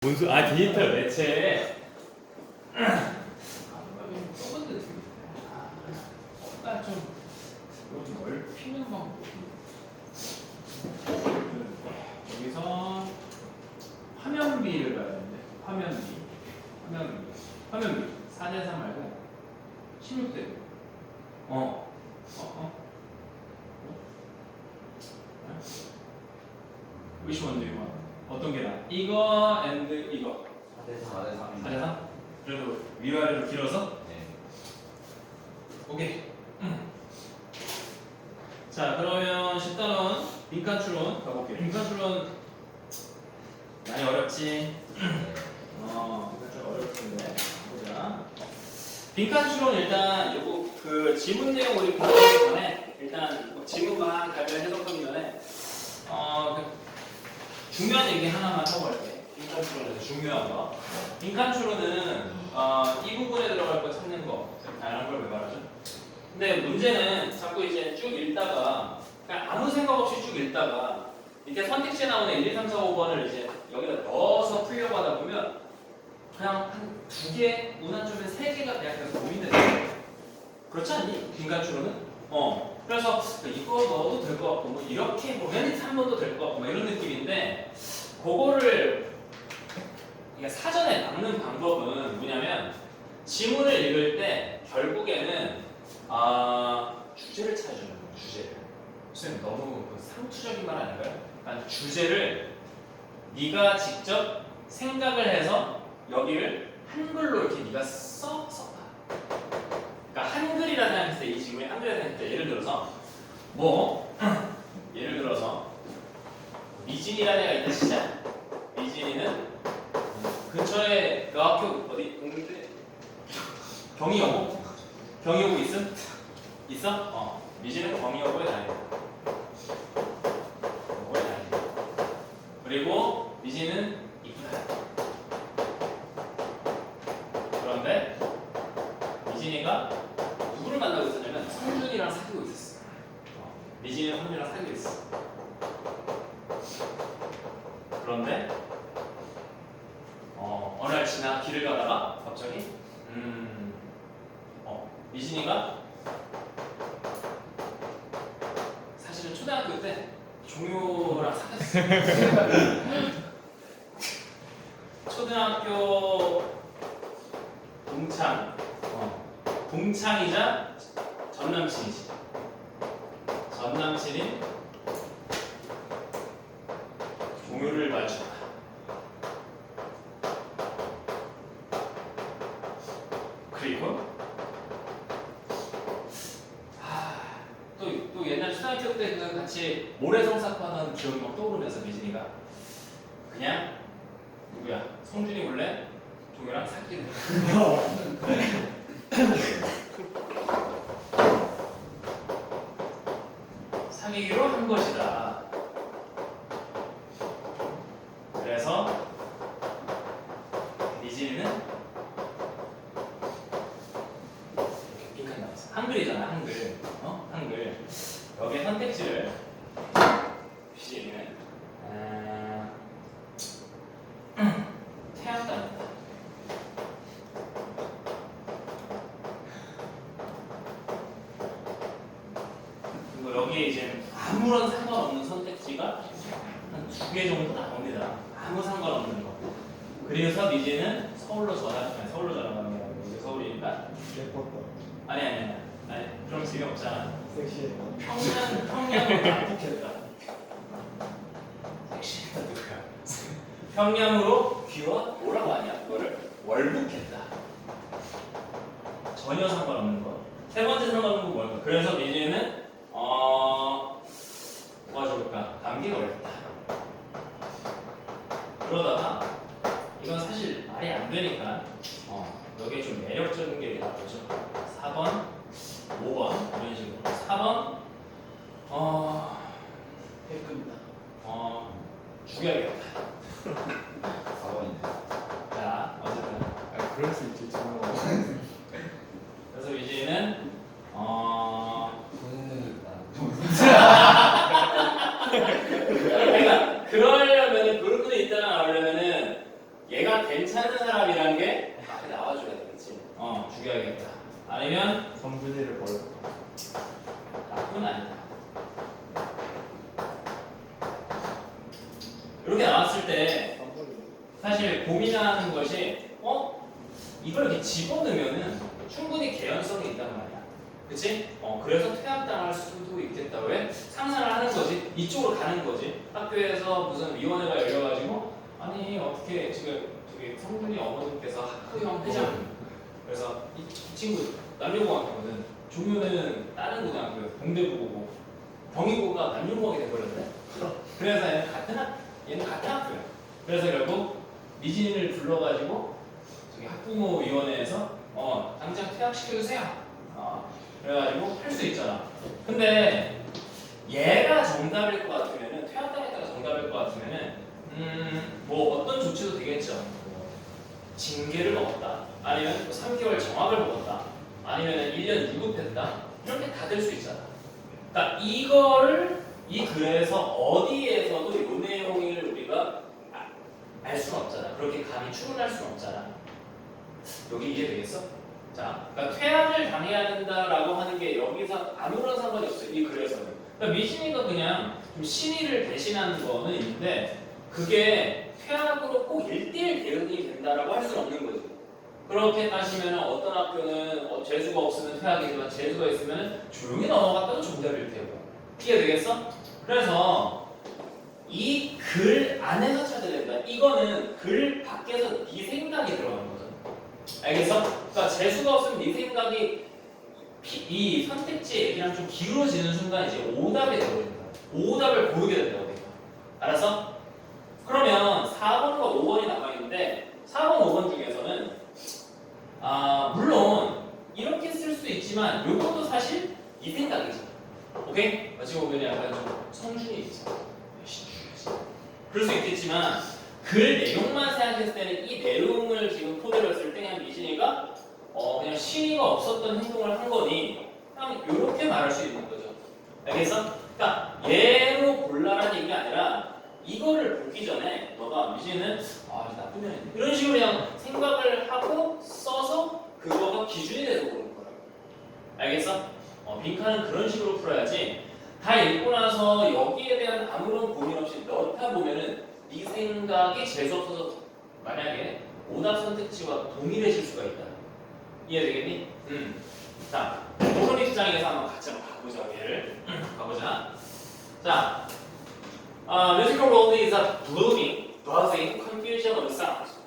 문수 디지털 매체. 좀 넓히는 방법. 여기서 화면비를 봐야 되는데 화면비 4대3 말고 16대 9. Which one do you want? 어떤 게 나아? 이거 and 이거 4대3. 4대3? 그래도 위아래로 길어서? 네. 오케이. 자, 그러면 10단원 빈칸 추론 가볼게요. 빈칸 추론 많이 어렵지? 빈칸 추론 어렵던데. 보자. 빈칸 추론 일단 요거 그 지문 내용 우리 공부하기 전에 일단 지문만 달별 해석하기 전에 중요한 얘기 하나만 하고 갈게. 빈칸 추론에서 중요한 거. 빈칸 추론은 이 부분에 들어갈 거 찾는 거. 다양한 걸 왜 말하죠? 근데 문제는 자꾸 이제 쭉 읽다가 그냥 아무 생각 없이 쭉 읽다가 이렇게 선택지에 나오는 1, 2, 3, 4, 5번을 이제 여기다 넣어서 풀려고 하다 보면 그냥 한 2개, 문안점에 3개가 그냥 계속 고민되는 거야. 그렇지 않니? 빈칸 추론은? 그래서 이거 넣어도 될 것 같고 뭐 이렇게 보면 3번도 될 것 같고 뭐 이런 느낌인데 그거를 사전에 막는 방법은 뭐냐면 지문을 읽을 때 결국에는 주제를 찾아주는 거예요. 주제를. 선생님 너무 상투적인 말 아닌가요? 그러니까 주제를 네가 직접 생각을 해서 여기를 한글로 이렇게 네가 써봐. 그러니까 한글이라 생각했을 때 이 지문이 한글이라 생각했을 때 예를 들어서 예를 들어서 미진이라는 애가 있다 시작. 미진이는 근처에 그 학교 어디 공대 경희여고 있음? 있어? 미진은 경희여고에 다닌다. 그리고 미진은 이쁘다. 그런데 미진이가 누구를 만나고 있었냐면 성준이랑 사귀고 있었어. 미진이는 성준이랑 사귀고 있어. 그런데 어느 날 길을 가다가 갑자기 미진이가 사실은 초등학교 때 종효랑 사귀었어. 초등학교 동창이자 전남친이지. 전남친인 종효를 맞춘다. 그리고 또 옛날 초등학교 때 그 같이 모래성사하던 기억이 막 떠오르면서 미진이가 그냥 누구야? 성준이 원래 종효랑 사귀는 사귀기로 한 것이다. 그래서 미진이는 빈칸 나왔어. 한글이잖아, 한글. 한글. 여기에 선택지를 미진이는 태양단이다. 그리고 여기에 이제 아무런 상관없는 선택지가 한 2개 정도 나옵니다. 아무 상관없는 거. 그래서 미진은 서울로 전학하는 게 아니고 이제 서울이니까. 아니. 그럼 재미없잖아. 섹시해. 평양으로 납북했다. 섹시하다 누구야? 평양으로 귀와 뭐라고 하냐? 그거를 월북했다. 전혀 상관없는 거. 세 번째 상관없는 거 뭘까? 그래서 미진은 뭐가 좋을까? 감기 걸렸다. 그러다가 이건 사실 말이 안 되니까 여기에 좀 매력적인 게 나오죠. 4번, 5번 이런 식으로. 4번 해금다. 죽여야겠다. 4번이네. 자, 어쨌든 그럴 수 있지. 정말. 그래서 이제는 그러니까 그러려면은 그런 분이 있다가 나오려면은 얘가 괜찮은 사람이라는 게 앞에 나와줘야 되겠지. 죽여야겠다. 아니면 성분이를 버려. 나쁜 아니다. 이렇게 나왔을 때 사실 고민하는 것이 이걸 이렇게 집어넣으면은 충분히 개연성이 있단 말이야. 그치? 그래서 퇴학당할 수도 있겠다. 왜? 상상을 하는 거지. 이쪽으로 가는 거지. 학교에서 무슨 위원회가 열려가지고 아니 어떻게 지금 저기 성분이 어머님께서 학부형 회장 그래서 이 친구 남녀공학이거든. 종료는 다른 고등학교 공대부고고 경희고가 남녀공학이 돼버렸네. 그래서 얘는 같은 학교야. 그래서 결국 미진이를 불러가지고 저기 학부모위원회에서 당장 퇴학시켜주세요. 그래가지고 할 수 있잖아. 근데 얘가 정답일 것 같으면은 퇴학당했다가 정답일 것 같으면은 뭐 어떤 조치도 되겠죠. 징계를 먹었다. 아니면 3개월 정학을 먹었다. 아니면 1년 유급했다. 이렇게 다 될 수 있잖아. 그러니까 이거를 이 글에서 어디에서도 이 내용을 우리가 알 수는 없잖아. 그렇게 감히 추론할 수는 없잖아. 여기 이해되겠어? 자, 그러니까 퇴학을 당해야 된다라고 하는 게 여기서 아무런 상관이 없어요. 이 글에서는. 그러니까 미신이가 그냥 좀 신의를 대신하는 거는 있는데 그게 퇴학으로 꼭 1대1 대응이 된다라고 할 수는 없는 거지. 그렇게 따지면 어떤 학교는 재수가 없으면 퇴학이지만 재수가 있으면 조용히 넘어갔다도 정답일 테고. 이해되겠어? 그래서 이 글 안에서 찾아야 된다. 이거는 글 밖에서 네 생각이 들어가는 거죠. 알겠어? 그러니까 재수가 없으면 네 생각이 이 선택지 얘기랑 좀 기울어지는 순간 이제 오답이 되어버린다. 오답을 고르게 된다고 돼. 알았어? 그러면 4번과 5번이 남아있는데 4번, 5번 중에서는 물론 이렇게 쓸 수 있지만 이것도 사실 네 생각이지. 오케이? 어찌 보면 약간 좀 성준이 있지. 그럴 수 있겠지만 글 내용만 생각했을 때는 이 내용을 지금 토대로 했을 때 그냥 미진이가 그냥 신의가 없었던 행동을 한 거니 그냥 이렇게 말할 수 있는 거죠. 알겠어? 그러니까 얘로 골라라는 얘기가 아니라 이거를 보기 전에 너가 미진이는 나쁜 년이네 이런 식으로 그냥 생각을 하고 써서 그거가 기준이 돼서 그런 거라고. 알겠어? 빈칸은 그런 식으로 풀어야지 다 읽고 나서 여기에 대한 아무런 고민 없이 넣다 보면은 네 생각이 재수없어서 만약에 오답 선택지와 동일해질 수가 있다. 이해되겠니? 자, 오른 입장에서 한번 같이 한번 가보자. 얘를 가보자. 자, musical world is a blooming, buzzing confusion of sounds.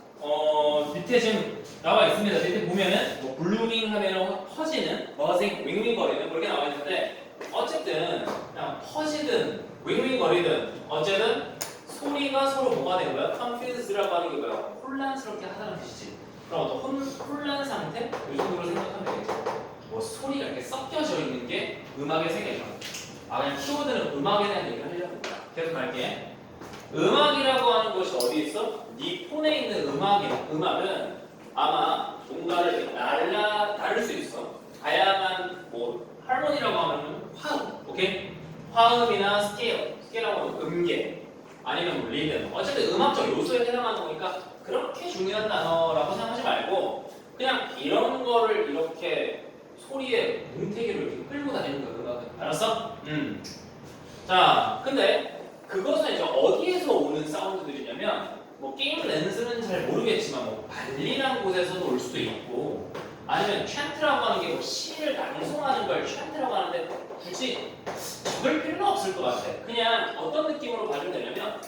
밑에 지금 나와 있습니다. 밑에 보면은 뭐 blooming 하면은 퍼지는, buzzing, 윙윙거리는 그렇게 나와 있는데 어쨌든 그냥 퍼지든 윙윙거리든 어쨌든 소리가 서로 뭐가 된 거야? confused라고 하는 게 뭐야? 혼란스럽게 하다는 뜻이지. 그럼 어떤 혼란 상태? 이 정도로 생각하면 되겠죠. 뭐 소리가 이렇게 섞여져 있는 게 음악의 세계죠. 그냥 키워드는 음악에 대한 얘기를 하려고 합니다. 계속 갈게. 음악이라고 하는 것이 어디 있어? 네 폰에 있는 음악은 아마 뭔가를 이렇게 나를 수 있어. 다양한 뭐 하모니라고 하면 화음, 오케이? 화음이나 스케일이라고 하면 음계, 아니면 뭐 리듬. 어쨌든 음악적 요소에 해당하는 거니까 그렇게 중요한 단어라고 생각하지 말고 그냥 이런 거를 이렇게 소리에 뭉태기를 이렇게 끌고 다니는 거야, 음악은. 알았어? 자, 근데 그것은 이제 어디에서 오는 사운드들이냐면 뭐 게임 렌즈는 잘 모르겠지만 뭐 발리라는 곳에서도 올 수도 있고 아니면 찬트라고 하는 게 뭐 시를 낭송하는 걸 찬트라고 하는데 굳이 적을 필요는 없을 것 같아. 그냥 어떤 느낌으로 봐주면 되냐면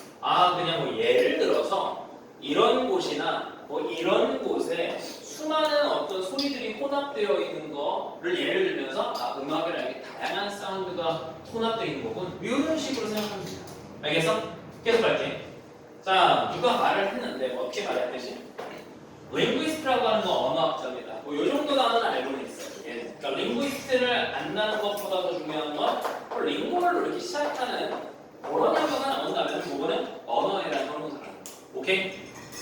그냥 뭐 예를 들어서 이런 곳이나 뭐 이런 곳에 수많은 어떤 소리들이 혼합되어 있는 거를 예를 들면서 음악이랑 이렇게 다양한 사운드가 혼합되어 있는 거군. 이런 식으로 생각하면 됩니다. 알겠어? 계속 갈게. 자, 누가 말을 했는데 어떻게 말했듯이 링구이스트라고 하는 건 언어학자입니다. 뭐 이 정도 단어는 알고는 있어요. 그러니까 링구이스트를 안다는 것보다 더 중요한 건 링구를 이렇게 시작하는 그런 학과가 나온다면 그거는 언어에라는 형용사라는 거. 오케이?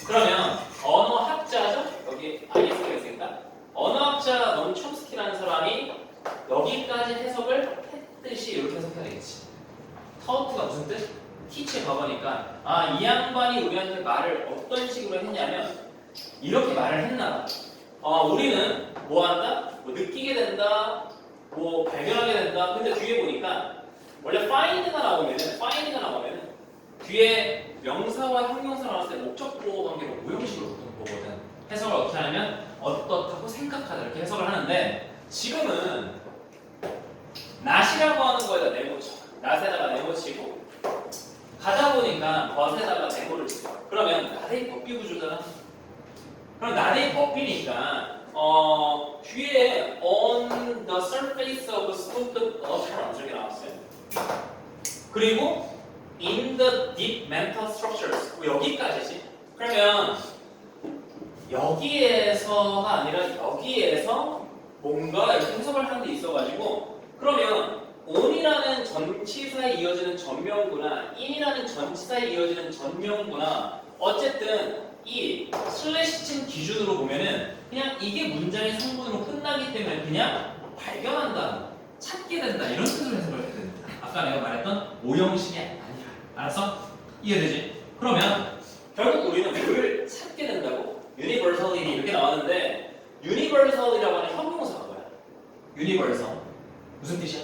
그러면 언어학자죠? 여기 IS가 있으니까 언어학자 넌 촘스키라는 사람이 여기까지 해석을 했듯이 이렇게 해석해야 되겠지. 타우트가 무슨 뜻? 티치에 가보니까 아, 이 양반이 우리한테 말을 어떤 식으로 했냐면 이렇게 말을 했나 봐. 우리는 뭐 한다? 뭐 느끼게 된다, 뭐 발견하게 된다. 근데 뒤에 보니까 원래 find가 나오면은 뒤에 명사와 형용사 나왔을 때 목적보호 관계로 오형식으로 보통 보거든. 해석을 어떻게 하냐면 어떻다고 생각하다 이렇게 해석을 하는데 지금은 not이라고 하는 거에다 네모쳐. not에다가 네모치고 가다 보니까 but에다가 네모를 쳐. 그러면 not의 법비 구조잖아. 그럼 not의 법비니까 뒤에 on the surface of smooth earth처럼 저기 나왔어요. 그리고 in the deep mental structures 여기까지지. 그러면 여기에서가 아니라 여기에서 뭔가 이렇게 해석을 하는 게 있어가지고 그러면 on이라는 전치사에 이어지는 전명구나 in이라는 전치사에 이어지는 전명구나 어쨌든 이 슬래시 친 기준으로 보면은 그냥 이게 문장의 성분으로 끝나기 때문에 그냥 발견한다, 찾게 된다 이런 뜻으로 해석을 해야 됩니다. 아까 내가 말했던 오형식이 아니라 알았어? 이해되지? 그러면 결국 우리는 뭘 찾게 된다고? universality 이렇게 나왔는데 universal이라고 하는 형용사가 뭐야? universal 무슨 뜻이야?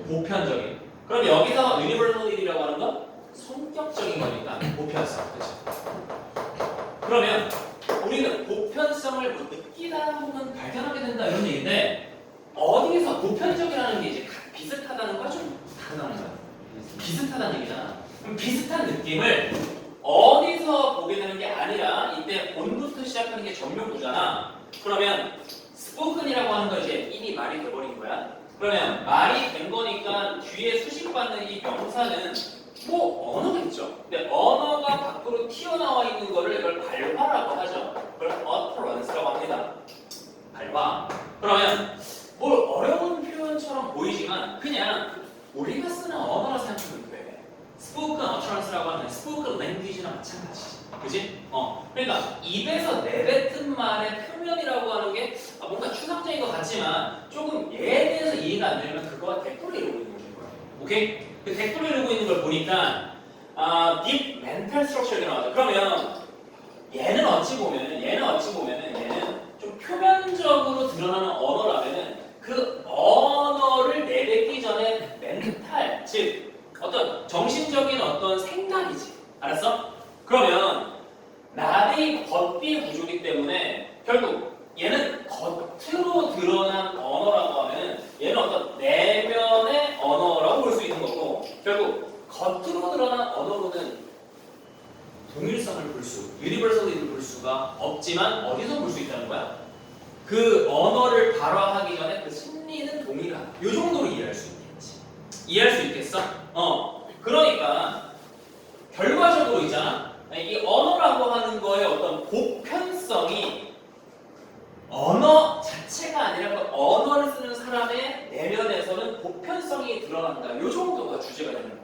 보편적인. 그럼 여기서 universality라고 하는 건 성격적인 거니까 보편성, 그렇죠? 그러면 우리는 보편성을 뭐 느끼다 혹은 발견하게 된다 이런 얘기인데 어디서 보편적이라는 게 이제 비슷하다는 거야? 좀 다르다는 거야? 비슷하다는 얘기잖아. 그럼 비슷한 느낌을 어디서 보게 되는 게 아니라 이때 본부터 시작하는 게 전명구잖아. 그러면 spoken이라고 하는 건 이제 이미 말이 돼버린 거야. 그러면 말이 된 거니까 뒤에 수식받는 이 명사는 뭐 언어겠죠. 근데 언어가 밖으로 튀어나와 있는 거를 이걸 발화라고 하죠. 그걸 utterance라고 합니다. 발화. 그러면 뭘 어려운 표현처럼 보이지만 그냥 우리가 쓰는 언어라 생각하면 돼. spoken utterance라고 하면 spoken language랑 마찬가지지. 그지? 그러니까 입에서 내뱉은 말의 표면이라고 하는 게 뭔가 추상적인 것 같지만 조금 얘에 대해서 이해가 안 되면 그거와 대꾸를 이루고 있는 거야. 오케이? 그 대꾸를 이루고 있는 걸 보니까 deep mental structure가 나와요. 그러면 얘는 어찌 보면은 얘는 좀 표면적으로 드러나는 언어라면은 그 언어를 내뱉기 전에 멘탈, 즉 어떤 정신적인 어떤 생각이지. 알았어? 그러면 나의 겉비 구조이기 때문에 결국 얘는 겉으로 드러난 언어라고 하면 얘는 어떤 내면의 언어라고 볼 수 있는 거고 결국 겉으로 드러난 언어로는 동일성을 볼 수, 유니버설리를 볼 수가 없지만 어디서 볼 수 있다는 거야? 그 언어를 발화하기 전에 그 심리는 동일하다. 이 정도로 이해할 수 있겠지. 이해할 수 있겠어? 그러니까 결과적으로 있잖아. 이 언어라고 하는 거의 어떤 보편성이 언어 자체가 아니라 그 언어를 쓰는 사람의 내면에서는 보편성이 드러난다. 이 정도가 주제가 되는 거야.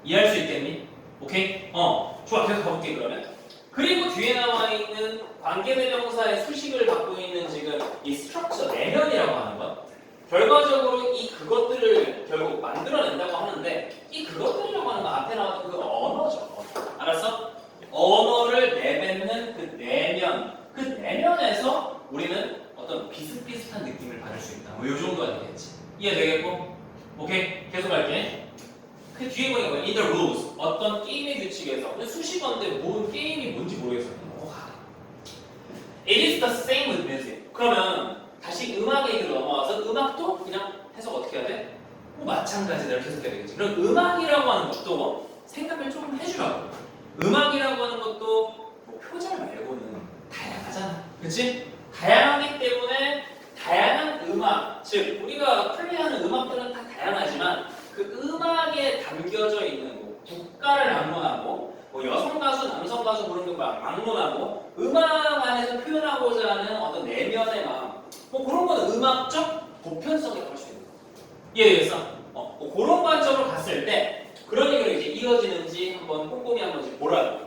이해할 수 있겠니? 오케이? 좋아. 계속 가볼게 그러면. 그리고 뒤에 나와 있는 관계대명사의 수식을 갖고 있는 지금 이 스트럭처 내면이라고 하는 것. 결과적으로 이 그것들을 결국 만들어낸다고 하는데 이 그것들이라고 하는 거 앞에 나왔던 그 언어죠. 알았어? 언어를 내뱉는 그 내면, 그 내면에서 우리는 어떤 비슷비슷한 느낌을 받을 수 있다. 뭐 이 정도가 되겠지. 이해되겠고? 오케이? 계속 할게. 그 뒤에 보니까 in the rules 어떤 게임의 규칙에서 근데 수식어인데 뭔 게임이 뭔지 모르겠어. It is the same with music. 그러면 다시 음악 얘기로 넘어와서 음악도 그냥 해석 어떻게 해야 돼? 뭐 마찬가지다 이렇게 해석해야 되겠지. 그럼 음악이라고 하는 것도 생각을 조금 해주라고. 음악이라고 하는 것도 뭐 표절 말고는 다양하잖아. 그치? 다양하기 때문에 다양한 음악, 즉 우리가 플레이하는 음악들은 다 다양하지만 그 음악에 담겨져 있는 뭐 국가를 막론하고 뭐 여성 가수, 남성 가수 부르는 거 막론하고 음악 안에서 표현하고자 하는 어떤 내면의 마음 뭐 그런 거는 음악적 보편성이라고 할 수 있는 거야. 이해되겠어? 뭐 그런 관점으로 갔을 때 그런 얘기로 이제 이어지는지 한번 꼼꼼히 한번 이제 보라고.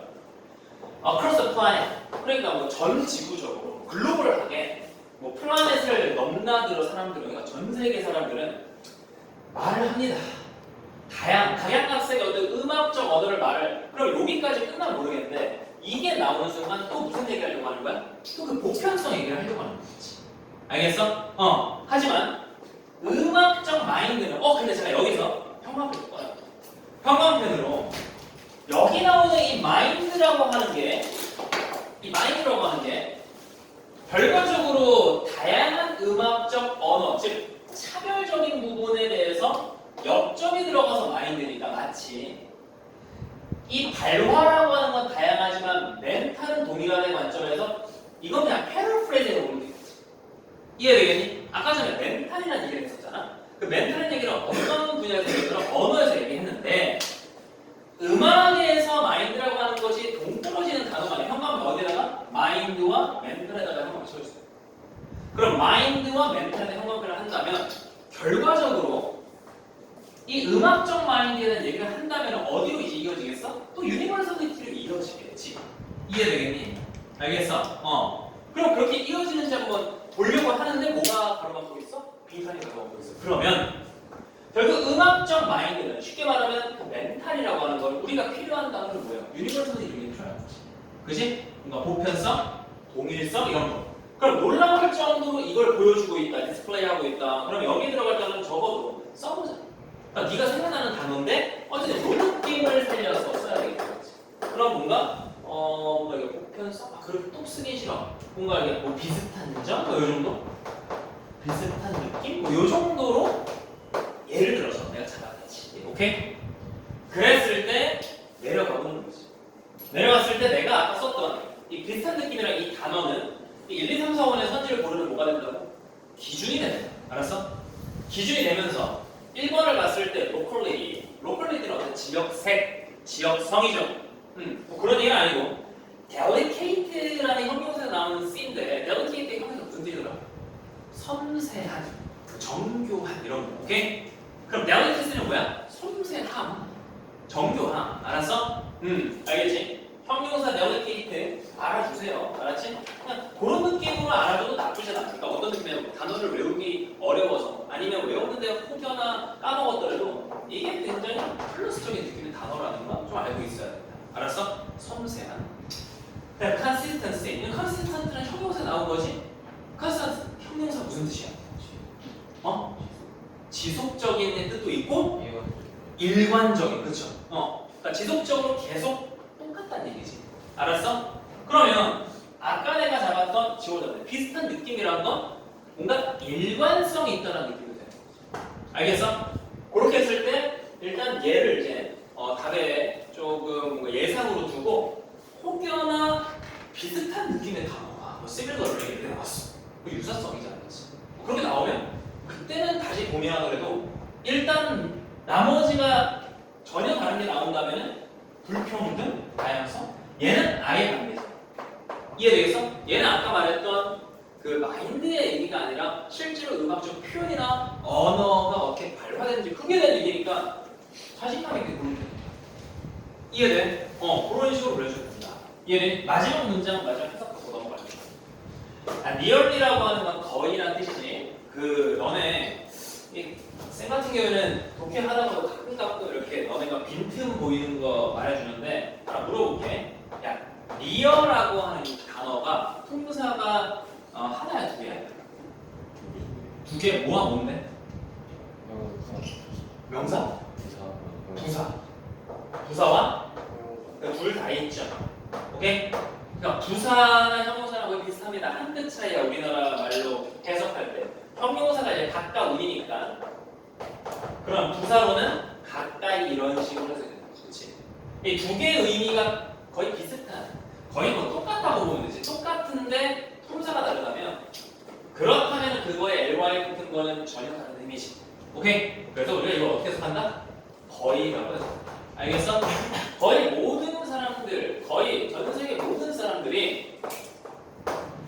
Across the planet 그러니까 뭐 전 지구적으로 글로벌하게 뭐 플라넷을 넘나들어 사람들은 그러니까 전 세계 사람들은 말을 합니다. 각양각색의 어떤 음악적 언어를 말을 그럼 여기까지 끝나면 모르겠는데 이게 나오는 순간 또 무슨 얘기 하려고 하는 거야? 또 그 보편성 얘기를 하려고 하는 거지. 알겠어? 하지만 음악적 마인드는 근데 제가 여기서 형광펜을 꺼요. 형광펜으로 여기 나오는 이 마인드라고 하는 게 결과적으로 다양한 음악적 언어, 즉 차별적인 부분에 대해서 역점이 들어가서 마인드니까 마치 이 발화라고 하는 건 다양하지만 멘탈은 동일하다는 관점에서 이건 그냥 패러프레이즈로 보는 게 있지. 이해되겠니? 아까 전에 멘탈이라는 얘기를 했었잖아. 그 멘탈이라는 얘기를 어떤 분야에서 얘기했더라? 언어에서 얘기했는데 음악에서 마인드라고 하는 것이 동떨어지는 단어가 아니야. 형광펜 어디다가? 마인드와 멘탈에다가 형광펜을 쳐줬어요. 그럼 마인드와 멘탈에 형광펜을 한다면 결과적으로 이 음악적 마인드에 대한 얘기를 한다면 어디로 이제 이어지겠어? 또 유니버설리티로 이어지겠지. 이해되겠니? 알겠어? 그럼 그렇게 이어지는지 한번 보려고 하는데 뭐가 가로막고 있어? 빈칸이 가로막고 있어. 그러면 결국 음악적 마인드는 쉽게 말하면 그 멘탈이라고 하는 걸 우리가 필요한 단어는 뭐야? 유니버설리티를 필요한 거지. 그지? 뭔가 보편성, 동일성 이런 거. 그럼 놀라울 정도로 이걸 보여주고 있다, 디스플레이하고 있다. 그럼 여기 들어갈 때는 적어도 써보자. 그러니까 네가 생각나는 단어인데 어쨌든 그 느낌을 살려서 써야 되겠지. 그럼 뭔가 이게 보편성? 그렇게 또 쓰기 싫어. 뭔가 이게 뭐 비슷한 점? 요 정도? 비슷한 느낌? 요 정도로 예를 들어서 내가 잡아놨지. 오케이? 그랬을 때 내려가 보는 거지. 내려갔을 때 내가 아까 썼던 이 비슷한 느낌이랑 이 단어는 1, 2, 3, 4원의 선지를 고르는 뭐가 된다고? 기준이 된다. 알았어? 기준이 되면서 1번을 봤을 때 로컬리티는 어떤 지역색, 지역성이죠. 뭐 그런 얘기는 아니고 데리케이트라는 형용사가 나오는 씬인데 데리케이트의 형용사 무슨 뜻이더라? 섬세한, 정교한 이런 거. 오케이? 그럼 데리케이트는 뭐야? 섬세함, 정교함. 알았어? 알겠지? 형용사 데리케이트 알아주세요. 알았지? 그냥 그런 느낌으로 알아줘도 나쁘지 않아. 그러니까 어떤 느낌이냐면 단어를 외우기 어려워서 아니면 외웠는데 혹여나 까먹었더라도 이게 굉장히 플러스적인 느낌의 단어라는 건 좀 알고 있어야 된다. 알았어? 섬세한. consistency. consistency는 형용사 나온 거지? consistency 형용사 무슨 뜻이야? 지속적인 뜻도 있고 일관적인. 그쵸? 그러니까 지속적으로 계속 똑같다는 얘기지. 알았어? 그러면 아까 내가 잡았던 지워졌네. 비슷한 느낌이란 건 뭔가 일관성이 있다는 느낌이 돼. 알겠어? 그렇게 했을 때 일단 얘를 이제 답에 조금 뭔가 예상으로 두고 혹여나 비슷한 느낌의 단어가 뭐 시밀러를 이렇게 나왔어. 그 유사성이지 않겠지? 그렇게 나오면 그때는 다시 고민하더라도 일단 나머지가 전혀 다른 게 나온다면 불평등, 다양성 얘는 아예 반대죠. 이해되겠어? 얘는 아까 말했던 그 마인드의 얘기가 아니라 실제로 음악적 표현이나 언어가 어떻게 발화되는지 그게 대한 얘기니까 자신감 있게 보는 거야. 이해돼? 그런 식으로 그려줘야 된다. 이해돼? 마지막 문장 마지막 해석하고 넘어갈게. 리얼리라고 하는 건 거의란 뜻이지. 너네 쌤 같은 경우에는 독해하다가도 가끔 이렇게 너네가 빈틈 보이는 거 말해주는데 하나 물어볼게. 야, 리어라고 하는 이 단어가 품사가 하나야 두 개야? 두 개 뭐와 뭔데? 명사? 부사. 부사와? 둘 다 있죠. 오케이? 그러니까 부사나 형용사랑 거의 비슷합니다. 한 끗 차이야. 우리나라 말로 해석할 때. 형용사가 이제 가까운이니까. 그럼 부사로는 가까이 이런 식으로 해서 되는 거지. 그치? 이 두 개의 의미가 거의 비슷한. 거의 뭐 똑같다고 보면 되지. 똑같은데 품사가 다르다면 그렇다면 그거에 ly 붙은 거는 전혀 다른 의미지. 오케이? 그래서 우리가 이걸 어떻게 해석한다? 거의라고 해서. 알겠어? 거의 모든 사람들, 거의 전 세계 모든 사람들이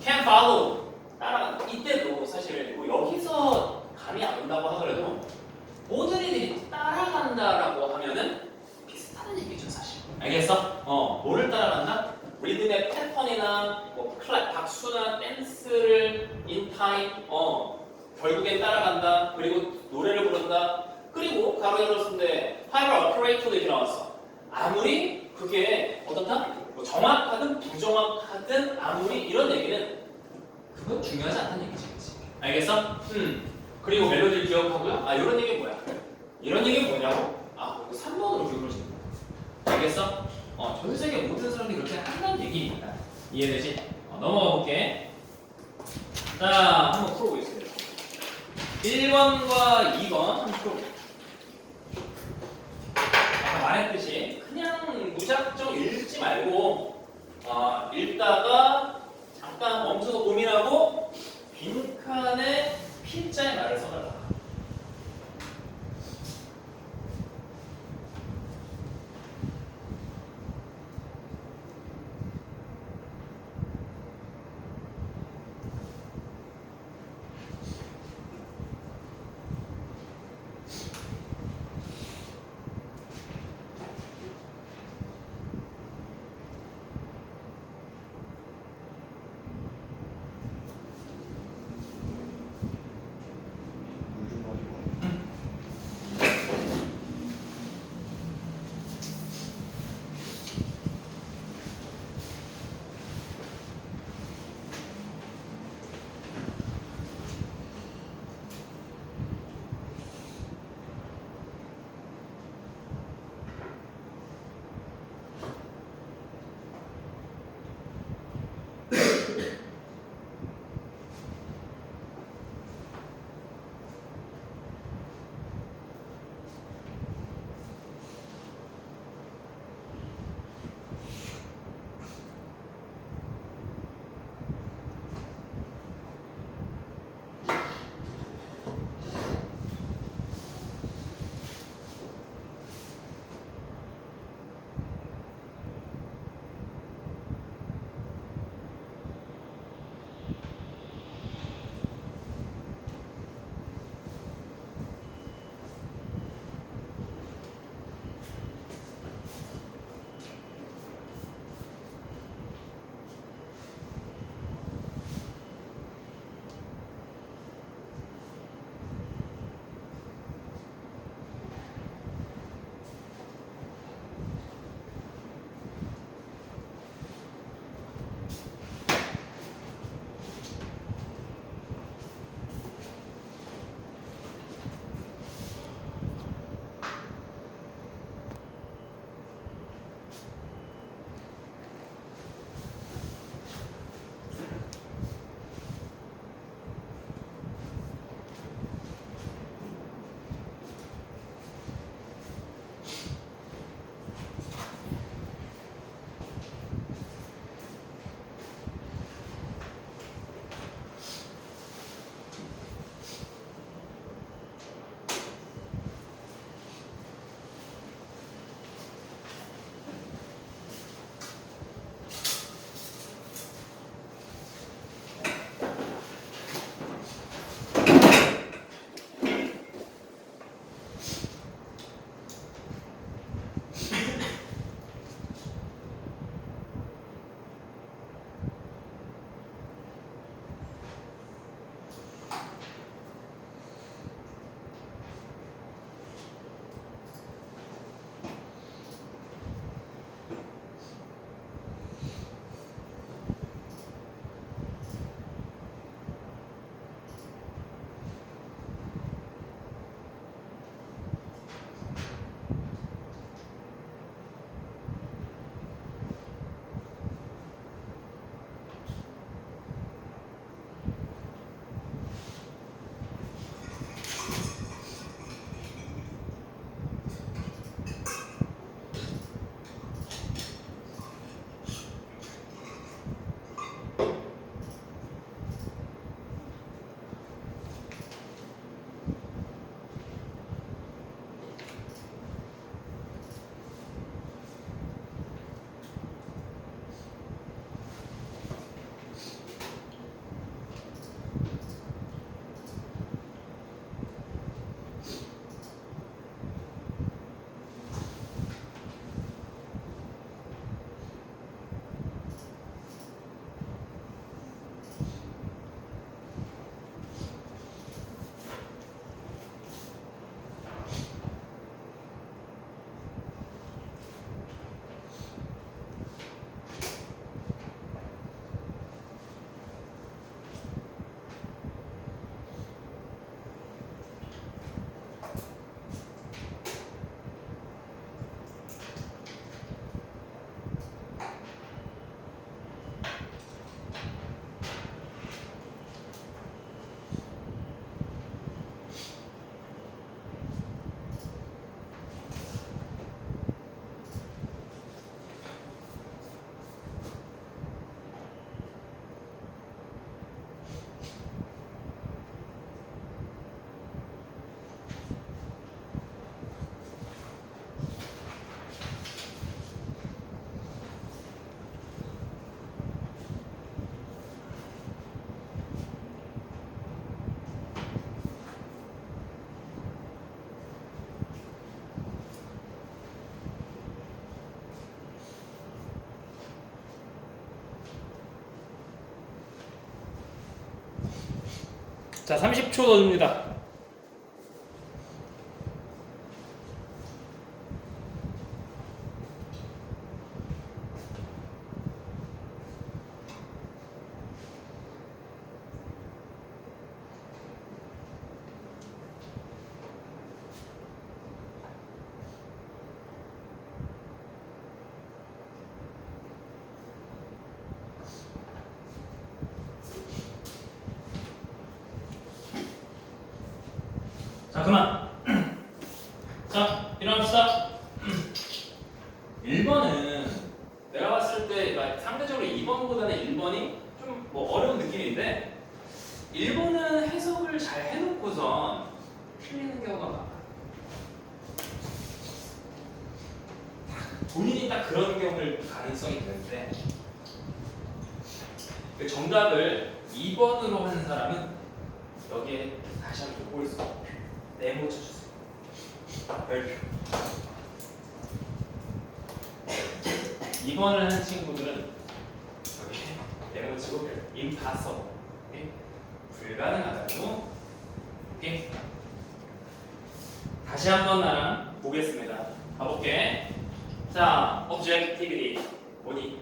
can follow 따라간다. 이때도 사실 뭐 여기서 감이 안 온다고 하더라도 모든 이들이 따라간다라고 하면은 비슷한 얘기죠 사실. 알겠어? 뭐를 따라간다? 리듬의 패턴이나 뭐 클랩, 박수나 댄스를 in time 결국엔 따라간다. 그리고 노래를 부른다. 그리고 가로 열었을 때 파이럴 오퍼레이터도 이렇게 나왔어. 아무리 그게 어떻다? 뭐 정확하든 부정확하든 아무리 이런 얘기는 그건 중요하지 않다는 얘기지. 그치? 알겠어? 그리고 멜로디를 기억하고요. 아 이런 얘기 뭐야? 이런 얘기 뭐냐고? 아 이거 3번으로 기억을 해주는 거야. 알겠어? 전 세계 모든 사람들이 그렇게 한다는 얘기입니다. 이해되지? 넘어가 볼게. 자, 한번 풀어보겠습니다. 1번과 2번 한번 풀어볼게요. 아까 말했듯이 그냥 무작정 읽지 말고 읽다가 잠깐 멈춰서 고민하고 빈칸에 필자의 말을 써달라. 자, 30초 더 줍니다. 자, 그만. 자, 일어납시다. 1번은 내가 봤을 때 그러니까 상대적으로 2번보다는 1번이 좀 뭐 어려운 느낌인데 1번은 해석을 잘 해놓고선 틀리는 경우가 많아. 본인이 딱 그런 경우를 가능성이 있는데 그 정답을 2번으로 한 사람은 여기에 다시 한번 보여주세요. 네모 쳐주세요. 별표. 2번을 한 친구들은 여기 네모 치고 별표. impossible. 오케이? 불가능하다고. 오케이? 다시 한번 나랑 보겠습니다. 가볼게. 자, objectivity 뭐니?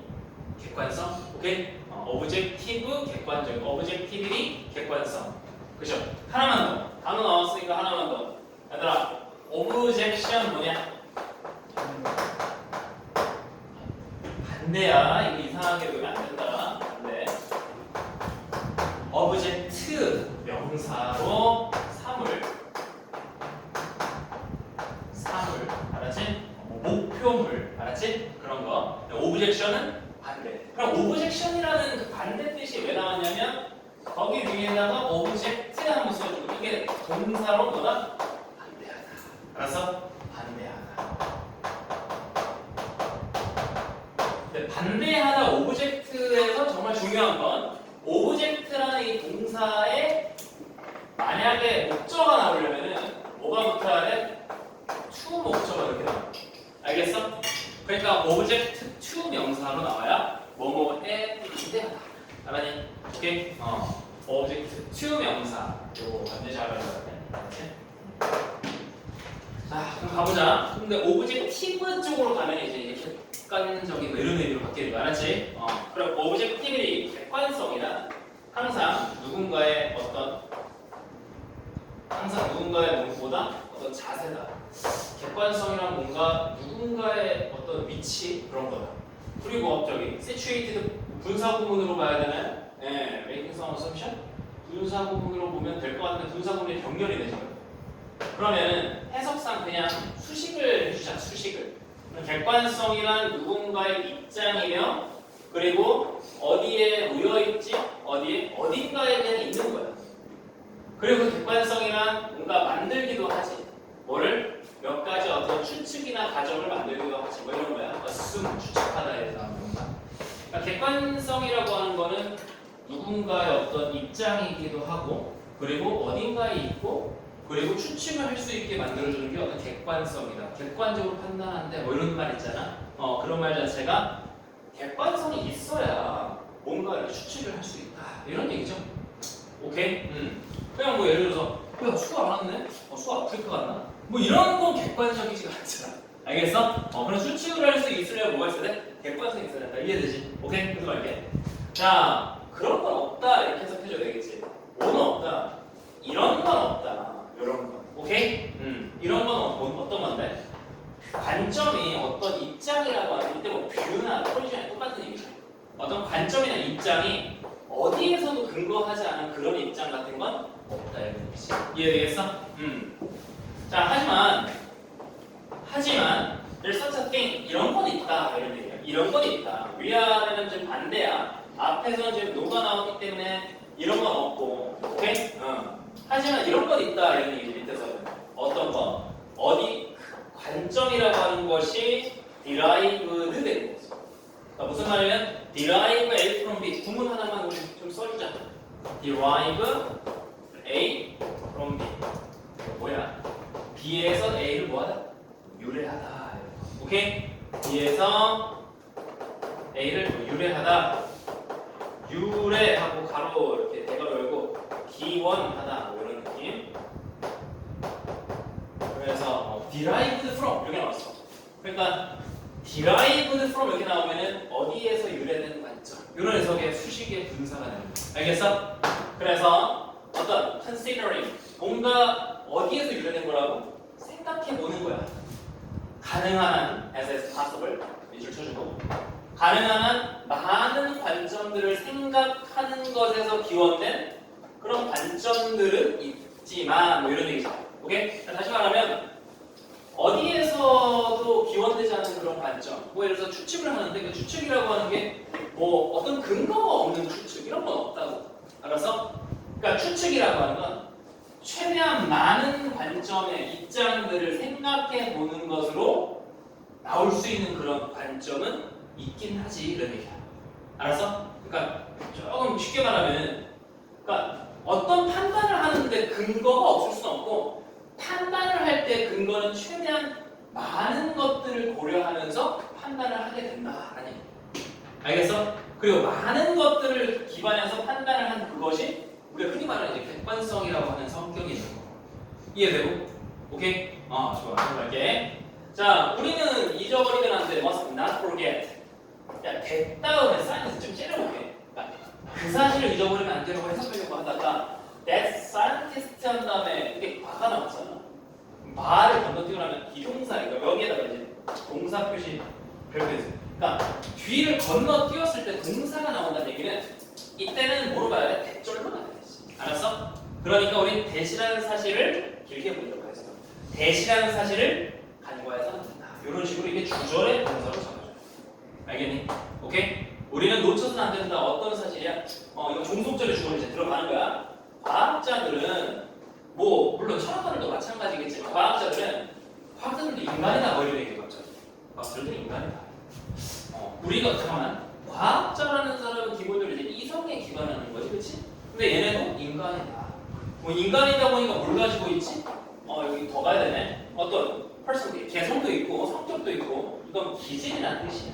객관성. 오케이? objective 객관적. objectivity 객관성. 그죠? 하나만 더. 단어 나왔으니까 하나만 더. 얘들아, objection 뭐냐? 반대야. 이거 이상하게 보면 안 된다. 반대. object 명사로 사물 알았지? 목표물 알았지? 그런 거. objection은 반대. 그럼 objection이라는 그 반대 뜻이 왜 나왔냐면 거기 위에다가 object 한번 써주고 이게 동사로 뭐다? 반대하다. 알았어? 반대하다. 근데 반대하다 object에서 정말 중요한 건 object라는 이 동사에 만약에 목적어가 나오려면은 뭐가 붙어야 돼? to 목적어가 이렇게 나와. 알겠어? 그러니까 object to 명사로 나와야 뭐뭐에 반대하다. 알았니? 오케이? object to 명사. 요거 반드시 알아야 돼. 알았지? 자, 그럼 가보자. 근데 objective 쪽으로 가면 이제 객관적인 뭐 이런 의미로 바뀌는 거 알았지? 그럼 objectivity 객관성이란 항상 누군가의 뭐보다 어떤 자세다. 객관성이란 뭔가 누군가의 어떤 위치 그런 거다. 그리고 저기 situated 분사 구문으로 봐야 되나요? 네, making some assumption. 분사 구문으로 보면 될 것 같은데 분사 구문이 병렬이 되죠. 그러면 해석상 그냥 수식을 해주자. 수식을. 객관성이란 누군가의 입장이며 그리고 어디에 놓여 있지? 어딘가에 그냥 있는 거야. 그리고 객관성이란 뭔가 만들기도 하지. 뭐를? 몇 가지 어떤 추측이나 가정을 만들기도 하지. 뭐 이런 거야. assume, 추측하다에 대한 건가. 그러니까 객관성이라고 하는 거는 누군가의 어떤 입장이기도 하고 그리고 어딘가에 있고 그리고 추측을 할 수 있게 만들어주는 게 어떤 객관성이다. 객관적으로 판단하는데 뭐 이런 말 있잖아. 그런 말 자체가 객관성이 있어야 뭔가 이렇게 추측을 할 수 있다. 이런 얘기죠. 오케이? 그냥 뭐 예를 들어서 야 수가 안 왔네? 수가 아프리카 갔나? 뭐 이런 건 객관적이지가 않잖아. 알겠어? 그럼 추측을 할 수 있으려면 뭐가 있어야 돼? 객관성이 있어야 된다. 이해되지? 오케이? 그래서 말게. 자, 그런 건 없다. 이렇게 해석해줘야 되겠지. 뭐는 없다. 이런 건 없다. 이런 거. 오케이? 이런 건 어떤 건데? 관점이 어떤 입장이라고 하는 이때 뭐 뷰나 포지션이 똑같은 얘기죠. 어떤 관점이나 입장이 어디에서도 근거하지 않은 그런 입장 같은 건 없다. 이런 얘기지. 이해되겠어? 자, 하지만 there's such a thing 이런 건 있다. 이런 얘기야. 이런 건 있다. 위아래는 좀 반대야. 앞에서는 지금 노가 나왔기 때문에 이런 건 없고. 오케이? 하지만 이런 건 있다. 이런 얘기지. 밑에서는. 어떤 거? 어디 관점이라고 하는 것이 derived 되는 거죠. 그러니까 무슨 말이냐면 derive A from B 구문 하나만 우리 좀 써주자. derive A from B 뭐야? B에서 A를 뭐하다? 유래하다. 오케이? B에서 A를 유래하다. 유래하고 가로 이렇게 대괄호 열고 기원하다 뭐 이런 느낌. 그래서 derived from 이렇게 나왔어. 그러니까 derived from 이렇게 나오면은 어디에서 유래된 관점 이런 해석의 수식의 분사가 되는 거야. 알겠어? 그래서 어떤 considering 뭔가 어디에서 유래된 거라고 생각해 보는 거야. 가능한 한 as possible 밑줄 쳐주고 가능한 한 많은 관점들을 생각하는 것에서 기원된 그런 관점들은 있지만 뭐 이런 얘기죠. 오케이? 다시 말하면 어디에서도 기원되지 않는 그런 관점 뭐 예를 들어서 추측을 하는데 그 추측이라고 하는 게 뭐 어떤 근거가 없는 추측 이런 건 없다고 알았어? 그러니까 추측이라고 하는 건 최대한 많은 관점의 입장들을 생각해 보는 것으로 나올 수 있는 그런 관점은 있긴 하지 이런 얘기야. 알았어? 그러니까 조금 쉽게 말하면 그러니까 어떤 판단을 하는데 근거가 없을 수는 없고 판단을 할 때 근거는 최대한 많은 것들을 고려하면서 판단을 하게 된다라는 얘기야. 알겠어? 그리고 많은 것들을 기반해서 판단을 한 그것이 우리가 흔히 말하는 이제 객관성이라고 하는 성격이 있는 거. 이해되고? 오케이? 좋아. 들어갈게. 자, 우리는 잊어버리면 안 돼. must not forget. 야, that 다음에 사이언스 좀 째려볼게. 그 사실을 잊어버리면 안 되라고 해석하려고 하다가 that scientist 한 다음에 이게 과가 나왔잖아. 말을 건너뛰고 나면 비동사, 그러니까 여기에다가 이제 동사 표시 별표해서. 그러니까 뒤를 건너뛰었을 때 동사가 나온다는 얘기는 이때는 뭐로 봐야 돼? 대절로 가야 되지. 알았어? 그러니까 우리 대시라는 사실을 길게 보려고 해서 대시라는 사실을 간과해서는 된다. 이런 식으로 이게 주절의 동사로 잡아줘요. 알겠니? 오케이? 우리는 놓쳐서는 안 된다. 어떤 사실이야? 이거 종속절의 주어로 이제 들어가는 거야. 과학자들은 뭐 물론 철학자들도 마찬가지겠지만 과학자들은 인간이다 뭐 이런 얘기를 하죠. 과학자들은 인간이다. 우리가 잠깐만 과학자라는 사람은 기본적으로 이제 이성에 기반하는 거지, 그렇지? 근데 얘네도 인간이다. 뭐 인간이다 보니까 뭘 가지고 있지? 여기 더 가야 되네. 어떤 personality, 개성도 있고 성격도 있고 이건 기질이라는 뜻이야.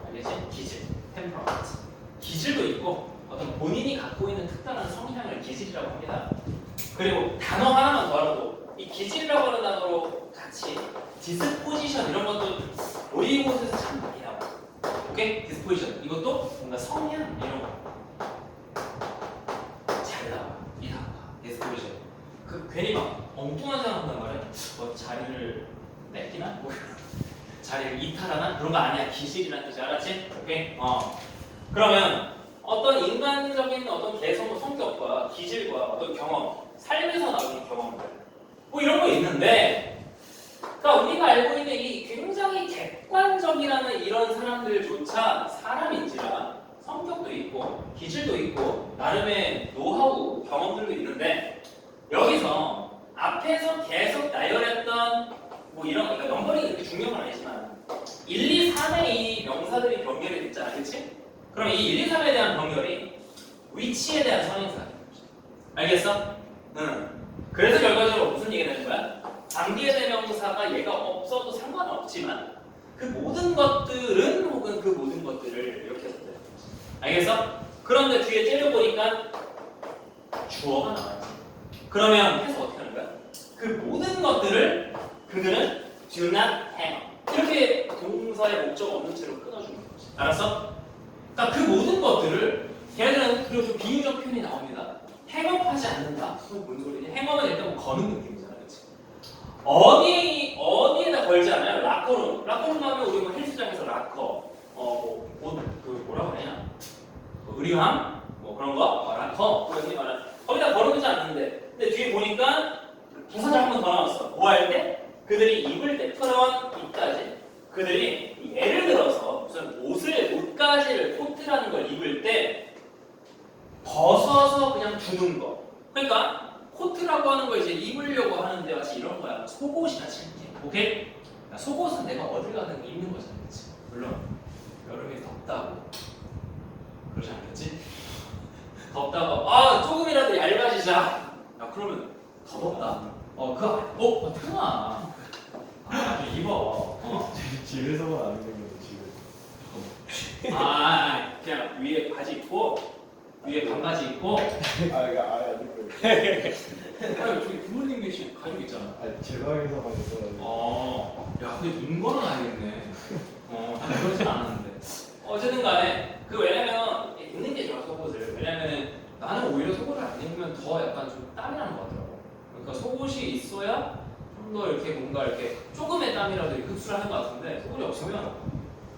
알겠지? 기질, temperament. 기질도 있고 어떤 본인이 갖고 있는 특별한 성향을 기질이라고 합니다. 그리고 단어 하나만 더 알아도 이 기질이라고 하는 단어로 같이 disposition 이런 것도 모의고사에서 참 많이 나와. 오케이? disposition 이것도 뭔가 성향 이런 거 잘 나와. 이 단어가 disposition. 그 괜히 막 엉뚱한 생각한단 말이야. 자리를 뺏기나? 뭐 자리를 이탈하나? 그런 거 아니야. 기질이라는 뜻이 알았지? 오케이? 그러면 어떤 인간적인 어떤 개성, 성격과 기질과 어떤 경험, 삶에서 나오는 경험들 뭐 이런 거 있는데 그러니까 우리가 알고 있는 이 굉장히 객관적이라는 이런 사람들조차 사람인지라 성격도 있고 기질도 있고 나름의 노하우, 경험들도 있는데 여기서 앞에서 계속 나열했던 뭐 이런 그러니까 넘버링이 그렇게 중요한 건 아니지만 1, 2, 3의 이 명사들이 병렬이 됐잖아, 그렇지? 그럼 이 1, 2, 3에 대한 병렬이 위치에 대한 선행사야. 알겠어? 응. 그래서 결과적으로 무슨 얘기를 하는 거야? 관계 대명사가 얘가 없어도 상관없지만 그 모든 것들은 혹은 그 모든 것들을 이렇게 해서 돼. 알겠어? 그런데 뒤에 째려보니까 주어가 나왔지. 그러면 해서 어떻게 하는 거야? 그 모든 것들을 그들은 do not hang 이렇게 동사의 목적 없는 채로 끊어주는 거지. 알았어? 그러니까 그 모든 것들을 걔네들은 그리고 비유적 표현이 나옵니다. 행업하지 않는다. 그건 뭔 소리지? 행업은 일단 뭐 거는 느낌이잖아, 그렇지? 어디에다 걸지 않아요? 락커룸. 락커룸 하면 우리 뭐 헬스장에서 락커, 그 뭐라고 하냐? 의류함, 뭐 그런 거, 락커, 그런 거 거기다 걸어두지 않는데, 근데 뒤에 보니까 부사절 한 번 더 나왔어. 뭐 할 때? 그들이 입을 때 풀어온 입까지. 그들이 예를 들어서 무슨 옷가지를 코트라는 걸 입을 때 벗어서 그냥 두는 거. 그러니까 코트라고 하는 거 이제 입으려고 하는데 마치 이런 거야. 속옷이나 칠게. 오케이? 그러니까 속옷은 내가 어딜 가든 입는 거잖아, 그렇지? 물론 여름에 덥다고 그러지 않겠지? 덥다고 조금이라도 얇아지자. 야 그러면 더 덥다. 태훈아. 좀 입어. 집에서만 아는 거면 지금. 그냥 위에 바지 입고 위에 반바지 입고. 아 이거 아예 안 입고. 아 저기 부모님 계신 가족 있잖아. 아 제 방에서만 있어가지고. 야 근데 눈 거는 알겠네. 난 그러진 않았는데. 어쨌든 간에 왜냐면 입는 게 좋아 속옷을. 왜냐면은 나는 오히려 속옷을 안 입으면 더 약간 좀 땀이 나는 것 같더라고. 그러니까 속옷이 있어야 좀 더 이렇게 뭔가 이렇게 조금의 땀이라도 흡수를 하는 것 같은데 속옷이 없으면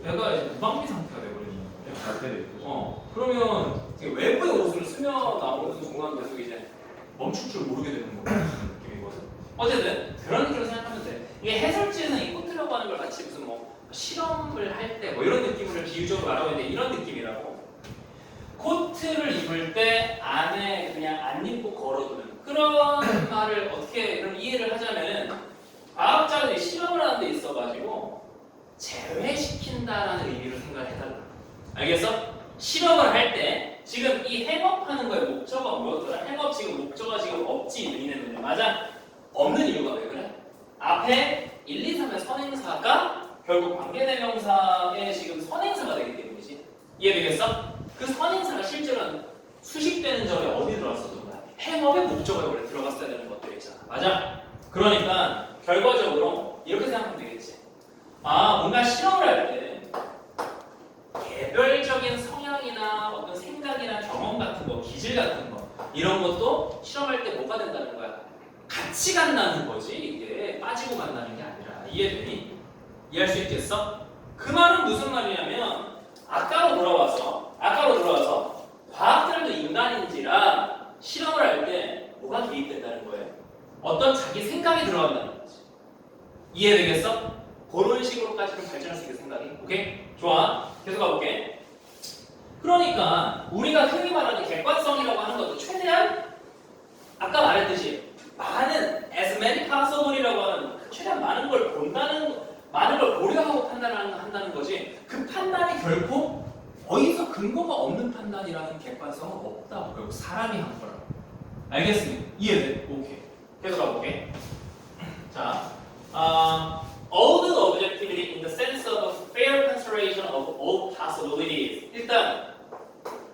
얘가 이제 무방비 상태가 돼버리는 거예요. 갈 때도 있고. 그러면 외부의 옷을 쓰며 나오는 동안 계속 이제 멈출 줄 모르게 되는 거예요. 느낌이거든. 어쨌든 그런 느낌으로 생각하면 돼. 이게 해설지에서 이 코트라고 하는 걸 마치 무슨 뭐 실험을 할 때 뭐 이런 느낌을 비유적으로 말하고 있는데 이런 느낌이라고. 코트를 입을 때 안에 그냥 안 입고 걸어두는 그런 말을 어떻게 그럼 이해를 하자면은 과학자들이 실험을 하는 데 있어가지고 제외시킨다라는 의미로 생각을 해달라. 알겠어? 실험을 할 때 지금 이 행업하는 거의 목적어가 뭐였더라? 행업 지금 목적어가 지금 없지 있는 맞아? 없는 이유가 왜 그래? 앞에 1, 2, 3의 선행사가 결국 관계대명사의 지금 선행사가 되기 때문이지. 이해되겠어? 그 선행사가 실제로는 수식되는 절에 어디 들어갔었던 거야? 행업의 목적어에 원래 들어갔어야 되는 것들이 있잖아. 맞아? 그러니까 결과적으로 이렇게 생각하면 되겠지. 뭔가 실험을 할 때 개별적인 성향이나 어떤 생각이나 경험 같은 거, 기질 같은 거 이런 것도 실험할 때 뭐가 된다는 거야? 같이 간다는 거지. 이게 빠지고 간다는 게 아니라. 이해되니? 이해할 수 있겠어? 그 말은 무슨 말이냐면 아까로 돌아와서 과학자들도 인간인지라 실험을 할 때 뭐가 개입된다는 거예요? 어떤 자기 생각이 들어간다는 거지. 이해되겠어? 그런 식으로까지는 발전할 수 있게 생각이. 오케이? 좋아. 계속 가볼게. 그러니까 우리가 흔히 말하는 객관성이라고 하는 것도 최대한 아까 말했듯이 많은 as many possible이라고 하는 최대한 많은 걸 본다는 많은 걸 고려하고 판단한다는 거지. 그 판단이 결코 어디서 근거가 없는 판단이라는 객관성은 없다고. 결국 사람이 한 거라고. 알겠습니다. 이해돼? 오케이. 계속 가볼게. 자, all the objectivity in the sense of a fair consideration of all possibilities.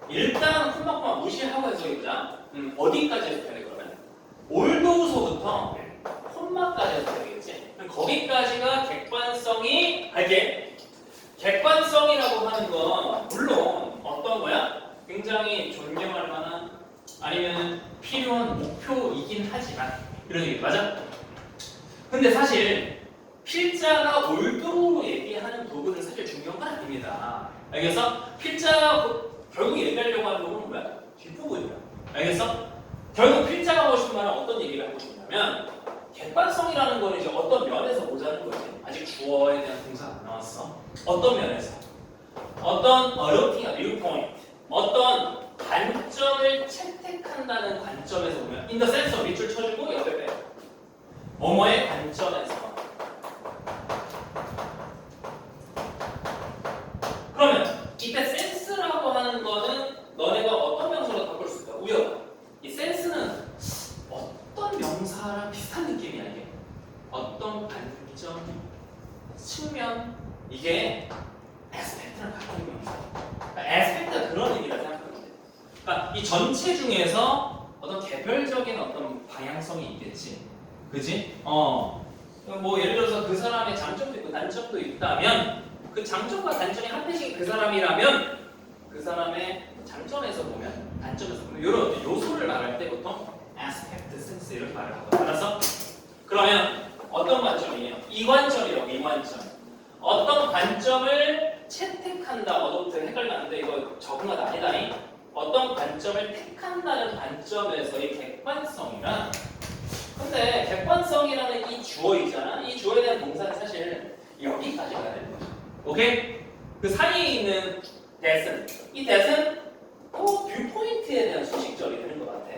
일단 콤마콤마 무시하고 해석해보자. 어디까지 해석해야 돼 그러면? 올도서부터 콤마까지 해석해야 되겠지. 그럼 거기까지가 객관성이 할게. 객관성이라고 하는 건 물론 어떤 거야? 굉장히 존경할 만한 아니면 필요한 목표이긴 하지만 이런 얘기 맞아? 근데 사실 필자가 올도로 얘기하는 부분은 사실 중요한 건 아닙니다. 알겠어? 필자가 결국 얘기하려고 하는 부분은 뭐야? 뒷부분이야. 알겠어? 결국 필자가 하고 싶은 말은 어떤 얘기를 하고 싶냐면 객관성이라는 건 이제 어떤 면에서 보자는 거지. 아직 주어에 대한 동사가 안 나왔어. 어떤 면에서? 어떤 어렵팅이야, viewpoint. 어떤 관점을 채택한다는 관점에서 보면 in the sense of 밑줄 쳐주고 옆에 빼. 뭐뭐의 관점에서. 그러면 이때 센스라고 하는 거는 너네가 어떤 명사로 바꿀 수 있을까? 우연하. 이 센스는 어떤 명사랑 비슷한 느낌이야 이게. 어떤 관점, 측면 이게 aspect랑 같은 명사. 그러니까 aspect가 그런 의미라 생각하면 돼. 그러니까 이 전체 중에서 어떤 개별적인 어떤 방향성이 있겠지. 그지? 뭐 예를 들어서 그 사람의 장점도 있고 단점도 있다면 그 장점과 단점이 한 대씩 그 사람이라면 그 사람의 장점에서 보면 단점에서 보면 이런 요소를 말할 때 보통 aspect, sense 이렇게 말을 하거든. 알았어? 그러면 어떤 관점이에요? 이관점이라고. 이관점. 어떤 관점을 채택한다. 어도부터 헷갈리는데 이거 적응하다 아니다니. 어떤 관점을 택한다는 관점에서의 객관성이란. 근데 객관성이라는 이 주어 있잖아. 이 주어에 대한 동사는 사실 여기까지 가야 되는 거죠. 오케이? 그 사이에 있는 that은 이 that은 뷰포인트에 대한 수식절이 되는 것 같아.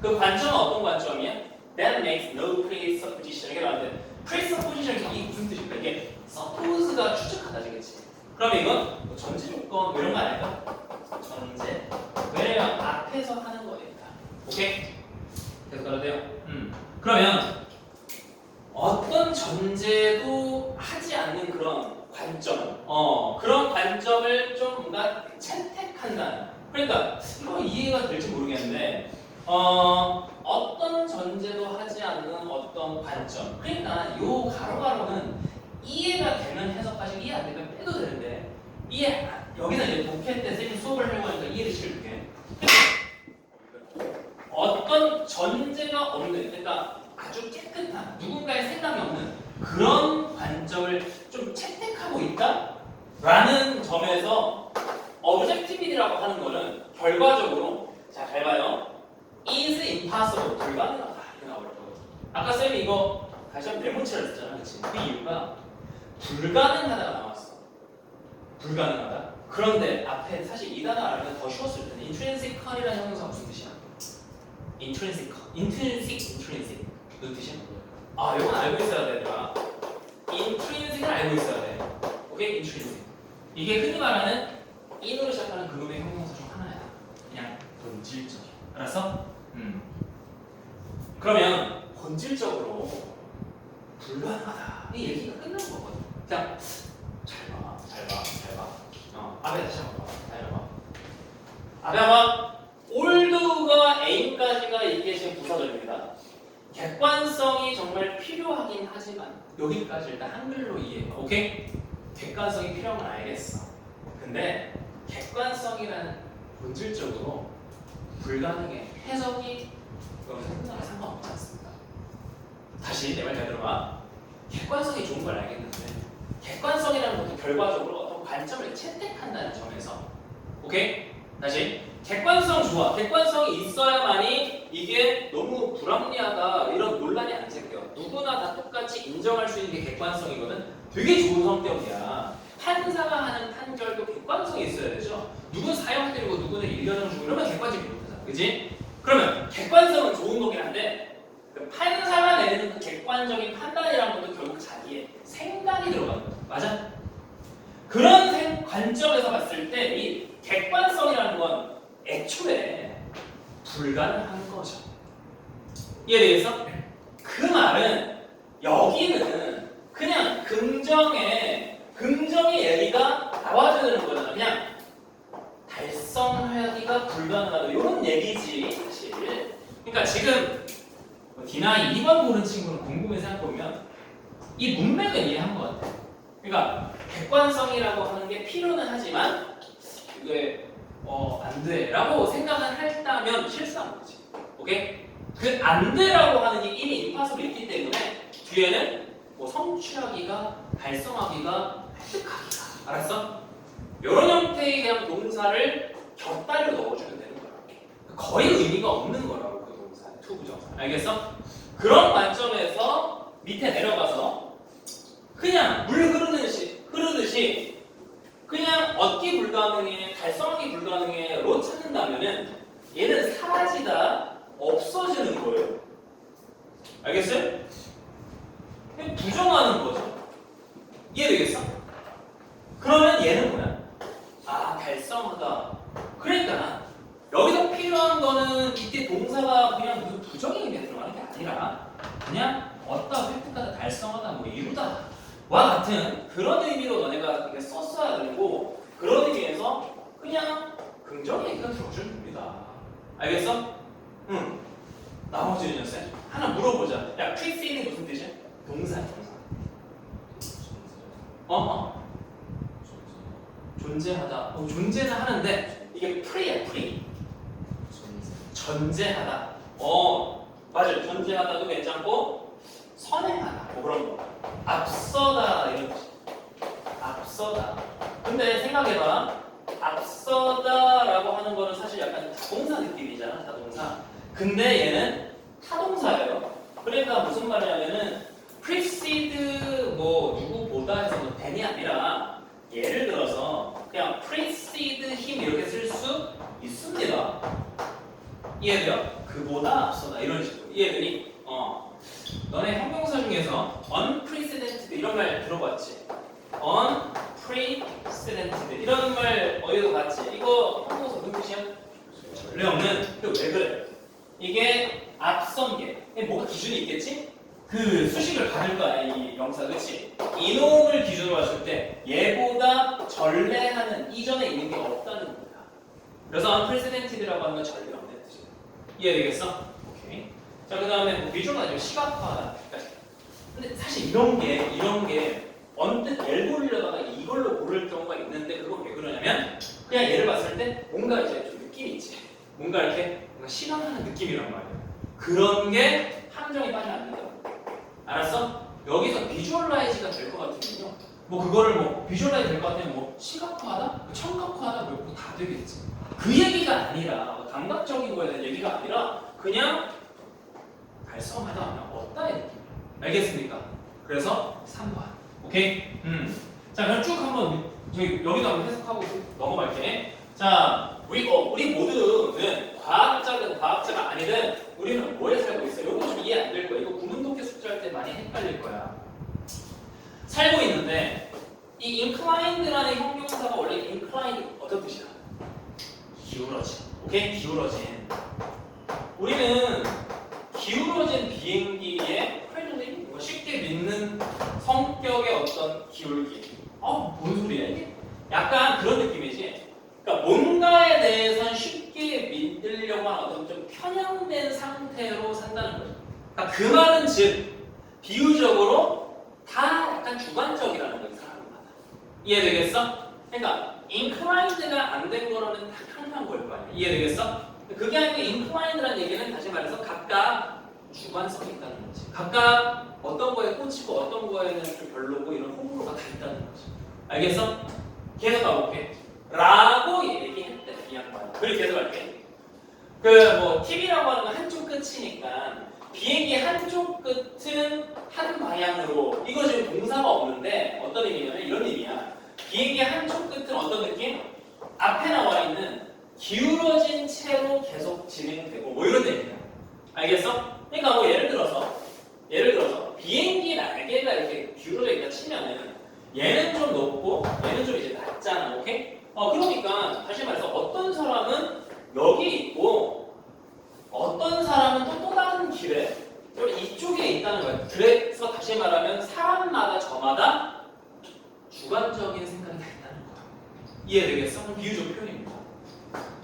그 관점은 어떤 관점이야? That makes no presupposition. 이게 말하는데 presupposition 이게 무슨 뜻일까? 이게 suppose가 추측하다지겠지. 그럼 이건 뭐 전제 조건 뭐 이런 거 아닐까? 전제. 왜냐면 앞에서 하는 거니까. 오케이? 계속 가도 돼요? 그러면 어떤 전제도 하지 않는 그런 관점, 그런 관점을 좀 뭔가 채택한다는 그러니까 이거 이해가 될지 모르겠는데 어떤 전제도 하지 않는 어떤 관점. 그러니까 요 가로가로는 이해가 되면 해석하시고 이해 안 되면 빼도 되는데 여기는 이제 독해 때 선생님 수업을 하려고 하니까 이해를 시켜줄게. 어떤 전제가 없는, 그러니까 아주 깨끗한 누군가의 생각이 없는 그런 관점을 좀 채택하고 있다라는 점에서 objectivity라고 하는 거는 결과적으로 자 잘 봐요. is impossible 불가능하다 이렇게 나올 거거든. 아까 쌤이 이거 다시 한번 네모체를 썼잖아, 그렇지? 그 이유가 불가능하다가 나왔어. 불가능하다. 그런데 앞에 사실 이 단어 알면 더 쉬웠을 텐데 intrinsical이라는 형용사가 무슨 뜻이야? intrinsic 무슨 뜻이야? 아 이건 알고 있어야 돼, 얘들아. intrinsic을 알고 있어야 돼. 오케이, intrinsic. 이게 흔히 말하는 in으로 시작하는 그룹의 형용사 중 하나야. 그냥 본질적. 알았어? 그러면 본질적으로 불가능하다. 이 얘기가 끝난 거거든. 그냥 잘 봐. 아베 다시 한번 봐. 잘 봐. 아베 봐. 올드가 A까지가 이게 지금 부사절입니다. 객관성이 정말 필요하긴 하지만 여기까지 일단 한글로 이해해. 오케이? 객관성이 필요한 건 알겠어. 근데 객관성이라는 본질적으로 불가능해. 해석이 여기서 끝나면 상관없지 않습니다. 다시 내 말 잘 들어봐. 객관성이 좋은 걸 알겠는데 객관성이라는 것도 결과적으로 어떤 관점을 채택한다는 점에서 오케이? 다시 객관성 좋아. 객관성이 있어야만이 이게 너무 불합리하다 이런 논란이 안 생겨. 누구나 다 똑같이 인정할 수 있는 게 객관성이거든. 되게 좋은 성격이야. 판사가 하는 판결도 객관성이 있어야 되죠. 누군 사형되고 누구는 1년을 주고 이러면 객관적이 못하잖아. 그지? 그러면 객관성은 좋은 거긴 한데 그 판사가 내는 그 객관적인 판단이라는 것도 결국 자기의 생각이 들어가는 거죠. 맞아? 그런 관점에서 봤을 때 이 객관성이라는 건 애초에 불가능한 거죠. 이해되겠어? 그 말은 여기는 그냥 긍정의 얘기가 나와주는 거잖아. 그냥 달성하기가 불가능하다 이런 얘기지 사실. 그러니까 지금 D9 2번 고른 친구는 곰곰이 생각해보면 이 문맥을 이해한 것 같아. 그러니까 객관성이라고 하는 게 필요는 하지만 이게 안 돼라고 생각을 했다면 실수한 거지. 오케이? 그 안 돼라고 하는 게 이미 임파서블이 있기 때문에 뒤에는 뭐 성취하기가, 달성하기가, 획득하기가. 알았어? 이런 형태의 그냥 동사를 곁다리로 넣어주면 되는 거야. 거의 의미가 없는 거라고 그 동사, to 부정사. 알겠어? 그런 관점에서 밑에 내려가서 그냥 물 흐르듯이 그냥 얻기 불가능해, 달성하기 불가능해로 찾는다면은 얘는 사라지다, 없어지는 거예요. 알겠어요? 그냥 부정하는 거죠. 이해되겠어? 그러면 얘는 뭐야? 아, 달성하다. 그러니까 여기서 필요한 거는 이때 동사가 그냥 무슨 부정의 의미에 들어가는 게 아니라 그냥 얻다, 획득하다, 달성하다, 뭐 이루다 와 같은 그런 의미로 너네가 이렇게 썼어야 되고 그런 의미에서 그냥 긍정의 얘기가 들어주는 겁니다. 알겠어? 응. 나머지는요, 쌤? 하나 물어보자. 야, precede는 무슨 뜻이야? 동사야, 동사. 존재하다. 존재는 하는데 이게 pre야, pre. 전제하다. 맞아요. 존재하다도 괜찮고 선행하다. 뭐 그런 거. 앞서다 이런 뜻. 앞서다. 근데 생각해봐. 앞서다라고 하는 거는 사실 약간 타동사 느낌이잖아. 타동사. 근데 얘는 타동사예요. 그러니까 무슨 말이냐면은 precede 뭐 누구보다 해서 뭐 then이 아니라 예를 들어서 그냥 precede him 이렇게 쓸 수 있습니다. 이해돼요? 그보다 앞서다 이런 식으로. 이해되니? 너네 형용사 중에서 unprecedented 이런 말 들어봤지? unprecedented 이런 말 어디서 봤지? 이거 형용사 무슨 뜻이야? 전례 없는. 그 왜 그래? 이게 앞선 게 뭐가 기준이 있겠지? 그 수식을 받을 거야 이 명사, 그렇지? 이놈을 기준으로 봤을 때 얘보다 전례하는 이전에 있는 게 없다는 거야 그래서 unprecedented라고 하는 건 전례 없는 뜻이에요. 이해되겠어? 오케이. 자, 그 다음에 뭐 비주얼라이징 시각화하다. 근데 사실 이런 게 언뜻 엘보리려다가 이걸로 고를 경우가 있는데 그건 왜 그러냐면 그냥 얘를 봤을 때 뭔가 이제 좀 느낌이 있지. 뭔가 이렇게 뭔가 실현하는 느낌이란 말이야. 그런 게 함정이 빠지면 안 된다고. 알았어? 여기서 비주얼라이즈가 될 것 같으면요. 뭐 그거를 뭐 비주얼라이즈 될 것 같으면 뭐 시각화하다, 뭐 청각화하다 뭐 다 되겠지. 그 얘기가 아니라 뭐 감각적인 거에 대한 얘기가 아니라 그냥 달성하다 그냥 얻다의 느낌. 알겠습니까? 그래서 3번. 오케이? 자, 그럼 쭉 한번 저기 여기도 한번 해석하고 넘어갈게. 자, 우리 모두는 과학자든 과학자가 아니든 우리는 뭐에 살고 있어요? 이거 좀 이해 안 될 거야. 이거 구문독해 숙제할 때 많이 헷갈릴 거야. 살고 있는데 이 inclined라는 형용사가 원래 inclined 어떤 뜻이야? 기울어진. 오케이? 기울어진. 우리는 기울어진 비행기의 크레들링, 쉽게 믿는 성격의 어떤 기울기. 뭔 소리야 이게? 약간 그런 느낌이지. 그러니까 뭔가에 대해서는 쉽게 믿으려고 하는 어떤 좀 편향된 상태로 산다는 거죠. 그러니까 그 말은 즉 비유적으로 다 약간 주관적이라는 거지 사람마다. 이해되겠어? 그러니까 inclined가 안 된 거로는 다 편한 걸 거 아니야. 이해되겠어? 그게 아니고 inclined라는 얘기는 다시 말해서 각각 주관성이 있다는 거지. 각각 어떤 거에 꽂히고 어떤 거에는 좀 별로고 이런 호불호가 다 있다는 거지. 알겠어? 계속 가볼게. 라고 얘기했대 이 양반. 그리고 계속 할게. 그 뭐 TV라고 하는 건 한쪽 끝이니까 비행기 한쪽 끝은 한 방향으로 이거 지금 동사가 없는데 어떤 의미냐면 이런 의미야. 비행기 한쪽 끝은 어떤 느낌? 앞에 나와 있는 기울어진 채로 계속 진행되고 뭐 이런 얘기야. 알겠어? 그러니까 뭐 예를 들어서 비행기 날개가 이렇게 기울어져 있다 치면은 얘는 좀 높고 얘는 좀 이제 낮잖아. 오케이? 그러니까 다시 말해서 어떤 사람은 여기 있고 어떤 사람은 또 다른 길에 이쪽에 있다는 거야. 그래서 다시 말하면 사람마다 저마다 주관적인 생각이 다 있다는 거야. 이해되겠어? 비유적 표현입니다.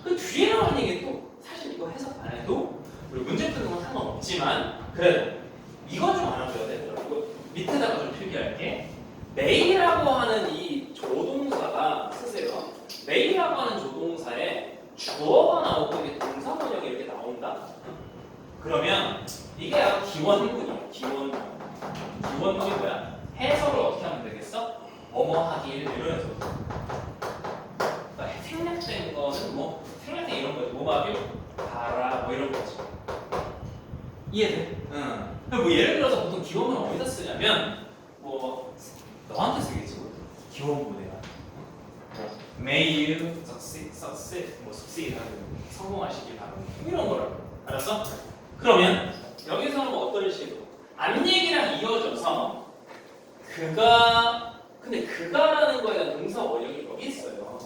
그 뒤에 나오는 얘기 또 사실 이거 해석 안 해도 우리 문제 푸는 건 상관없지만 그래도 이건 좀 알아줘야 돼. 그리고 밑에다가 좀 필기할게. 메이라고 하는 이 조동사가 쓰세요. 메이라고 하는 조동사에 주어가 나오고 이게 동사 번역이 이렇게 나온다. 그러면 이게 약간 기원문이야. 기원문이 뭐야? 해석을 어떻게 하면 되겠어? 뭐뭐 하길 이런 해석. 그러니까 생략된 거는 뭐 생략된 이런 거지. 뭐뭐 하길 봐라 뭐 이런 거지. 이해돼? 응. 뭐 예를 들어서 보통 기원문은 어디다 쓰냐면 뭐 너한테 쓰겠지. 기원문에 May you succeed, 뭐 succeed 하고 성공하시길 바랍니다. 이런 거라고. 알았어? 그러면 여기서는 뭐 어떤 식으로 앞 얘기랑 이어져서 근데 그가라는 거에 대한 동사 원형이 여기 있어요.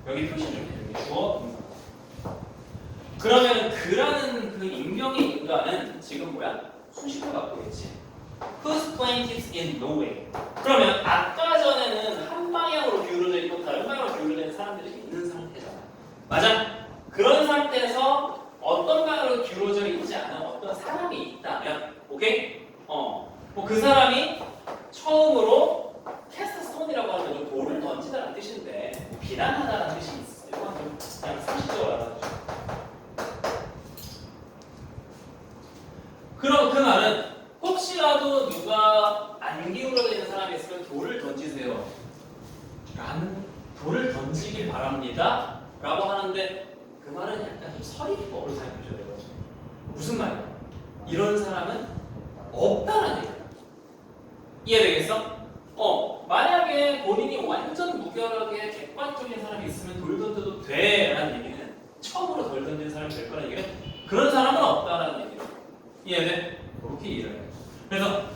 여기 표시 좀 해줄게. 주어 동사. 그러면 그라는 그 인명의 인간은 지금 뭐야? 수식어 갖고 있지. Whose plaintiffs in no way. 그러면 아까 전에는 한 방향으로 기울어져 있고 다른 방향으로 기울어져 있는 사람들이 있는 상태잖아. 맞아? 그런 상태에서 어떤 방향으로 기울어져 있지 않은 어떤 사람이 있다면, 오케이? 뭐 그 사람이 처음으로 캐스트 스톤이라고 하는 건 돌을 던지다라는 뜻인데 뭐 비난하다라는 뜻이 있어요. 이건 좀 그냥 상식적으로 알아두죠. 그럼 그 말은 혹시라도 누가 안 기울어져 있는 사람이 있으면 돌을 던지세요. 돌을 던지길 바랍니다. 라고 하는데 그 말은 약간 좀 서리법으로 생각해줘야 돼요. 무슨 말이야? 이런 사람은 없다는 얘기야. 이해되겠어? 만약에 본인이 완전 무결하게 객관적인 사람이 있으면 돌 던져도 돼 라는 얘기는 처음으로 돌 던지는 사람이 될 거라는 얘기는 그런 사람은 없다라는 얘기야. 이해돼? 그렇게 이해를 해. 그래서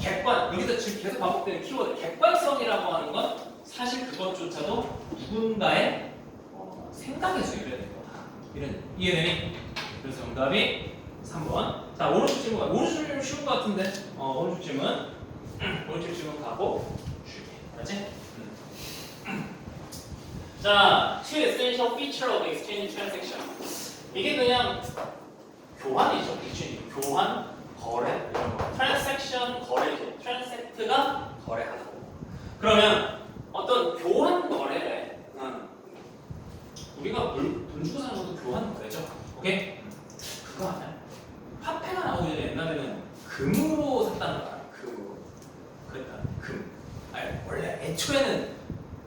여기서 지금 계속 반복되는 키워드 객관성이라고 하는 건 사실 그것조차도 누군가의 생각에서 유래된 거다. 이런 이해되니? 그래서 정답이 3번. 자, 오른쪽 질문 가. 오른쪽 질문 쉬운 것 같은데. 오른쪽 질문 가고 줄게. 알았지? 자, two essential feature of exchange transaction. 이게 그냥 교환이죠. exchange. 교환, 거래 이런 거. transaction 거래죠. transact가 거래하다. 그러면 어떤 교환 거래는 우리가 돈 주고 사는 것도 교환 거래죠. 오케이? 그거 아니야? 화폐가 나오기 전에 옛날에는 금으로 샀다는 거야. 금으로. 그랬다. 금. 아니 원래 애초에는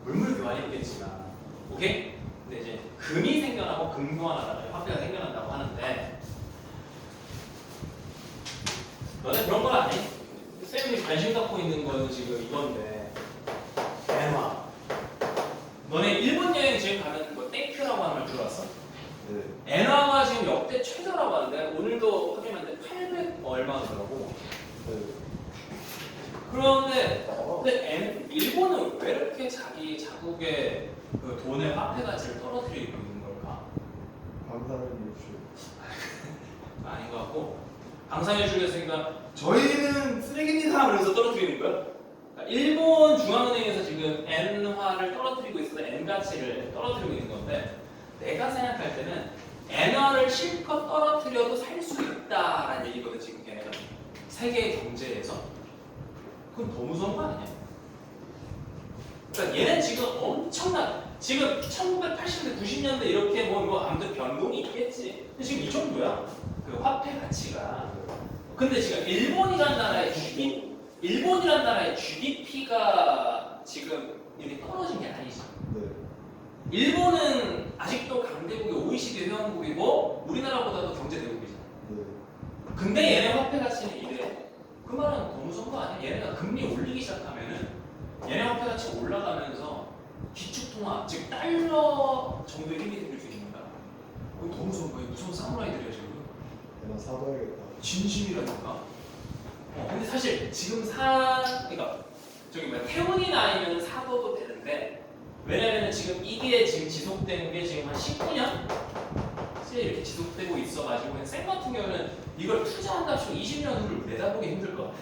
물물 교환이었겠지만, 오케이? 근데 이제 금이 생겨나고 금 교환하다가 화폐가 생겨난다고 하는데, 너네 그런 거 아니? 쌤이 관심 갖고 있는 거는 지금 이건데, 엔화. 너네 일본 여행 지금 가면 뭐 땡큐라고 하는 말 들어봤어? 네. 엔화가 지금 역대 최저라고 하는데 오늘도 확인했는데 800 얼마 더라고. 네. 근데 일본은 왜 이렇게 자기 자국의 그 돈의 화폐 가치를 떨어뜨리고 있는 걸까? 방사능 유출. 아닌 것 같고, 방사유출했으니까 저희는 쓰레기입니다 그래서 떨어뜨리는 거야? 그러니까 일본 중앙은행에서 지금 엔화를 떨어뜨리고 있어서 엔 가치를 떨어뜨리고 있는 건데, 내가 생각할 때는 엔화를 실컷 떨어뜨려도 살 수 있다라는 얘기거든 지금 걔네가 세계 경제에서. 그건 더 무서운 거 아니냐? 그러니까 얘는 지금 엄청난, 지금 1980년대 90년대 이렇게 뭐 아무튼 변동이 있겠지. 근데 지금 이 정도야. 그 화폐 가치가. 근데 지금 일본이란 나라의 GDP가 지금 이렇게 떨어진 게 아니지. 네. 일본은 아직도 강대국의 OECD 회원국이고 우리나라보다도 경제 대국이잖아. 네. 근데 얘네 화폐 가치는 이래. 그 말은 더 무서운 거 아니야? 얘네가 금리 올리기 시작하면은 얘네 화폐 가치가 올라가면서 기축통화, 즉 달러 정도의 힘이 생길 수 있는 거야. 더 무서운 거야. 무서운 사무라이들이야 지금. 내가 사둬야겠다. 진심이라니까. 근데 사실 지금 그러니까 저기 뭐야 태운이나 아니면 사둬도 되는데, 왜냐면은 지금 이게 지금 지속되는 게 지금 한 19년? 이렇게 지속되고 있어가지고 쌤 같은 경우는 이걸 투자한다 치고 20년 후를 내다보기 힘들 것 같아.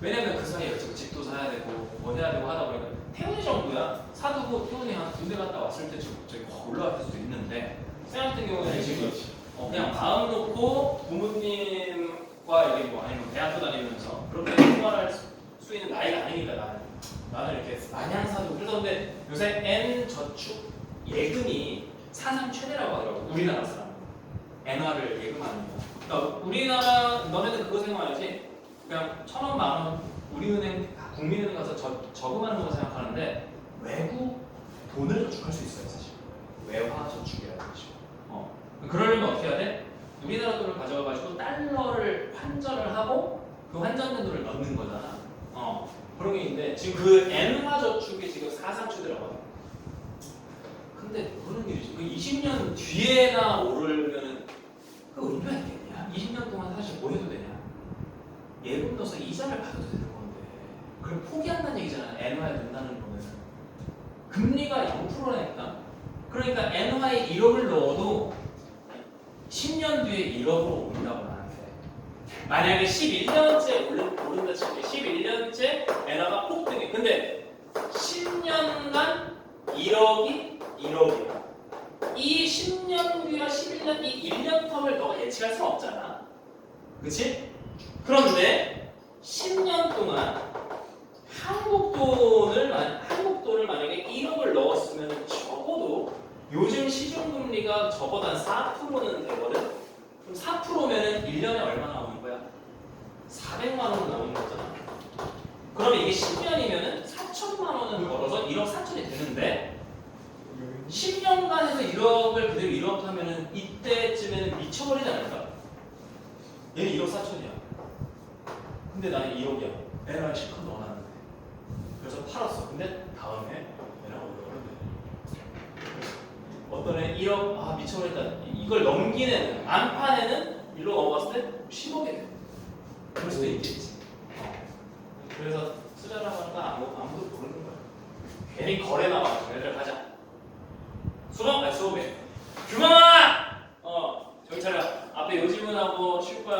왜냐면 그 사이에 지금 집도 사야 되고 뭐 해야 되고 하다 보니까 태운이 정도야 사두고 태운이 한 군대 갔다 왔을 때 갑자기 확 올라갈 수도 있는데, 쌤 같은 경우는 지금 그냥 마음 놓고 부모님과 이게 뭐 아니면 대학교 다니면서 그렇게 생활할 수 있는 나이가 아니니까 나는 이렇게 마냥 사두고. 그래서 근데 요새 N 저축 예금이 사상 최대라고 하더라고. 우리나라 사람 엔화를 예금하는 거. 그러니까 우리나라 너네는 그거 생각하지? 그냥 1,000원, 10,000원 우리은행 국민은행 가서 저금하는 거 생각하는데, 외국 돈을 저축할 수 있어요 사실. 외화 저축이라는 거죠. 그러려면 어떻게 해야 돼? 우리나라 돈을 가져가가지고 달러를 환전을 하고 그 환전된 돈을 넣는 거잖아. 그런 게 있는데 지금 그 엔화 저축이 지금 사상 최대라고 하더라고. 근데 그런 일이지. 그 20년 뒤에나 오르면은 그 의미가 있겠냐? 20년 동안 사실 뭐 해도 되냐? 예금 넣어서 이자를 받아도 되는 건데, 그럼 포기한다는 얘기잖아. 엔화에 넣는다는 거는 금리가 0%라니까. 그러니까 엔화에 1억을 넣어도 10년 뒤에 1억으로 오른다고 나한테. 만약에 11년째 오른다 칠게. 11년째 엔화가 폭등해. 근데 10년간 1억이 1억이야. 이 10년 뒤와 11년 이 1년 텀을 너가 예측할 수는 없잖아. 그치? 그런데 10년 동안 한국 돈을 만약에 1억을 넣었으면 적어도 요즘 시중금리가 적어도 한 4%는 되거든? 그럼 4%면은 1년에 얼마 나오는 거야? 400만 원 나오는 거잖아. 그러면 이게 10년이면은 4천만 원은 벌어서 1억 4천이 되는데, 10년간 해서 1억을 그대로 1억 하면은 이때쯤에는 미쳐버리지 않을까? 얘는 1억 4천이야. 근데 나는 1억이야. 애랑 실컷 넣어놨는데. 그래서 팔았어. 근데 다음에 애랑 올라오는데. 어떤 애 1억, 미쳐버렸다. 이걸 넘긴 애는, 안 판 애는 1억 넘어갔을 때 10억이 돼. 그럴 수도 있겠지. 그래서 투자라고 하니까 아무도 모르는 거야. 괜히 거래 나와서 얘들 가자. 수업에 규명아! 정찰아 앞에 요지문하고 쉴 거야.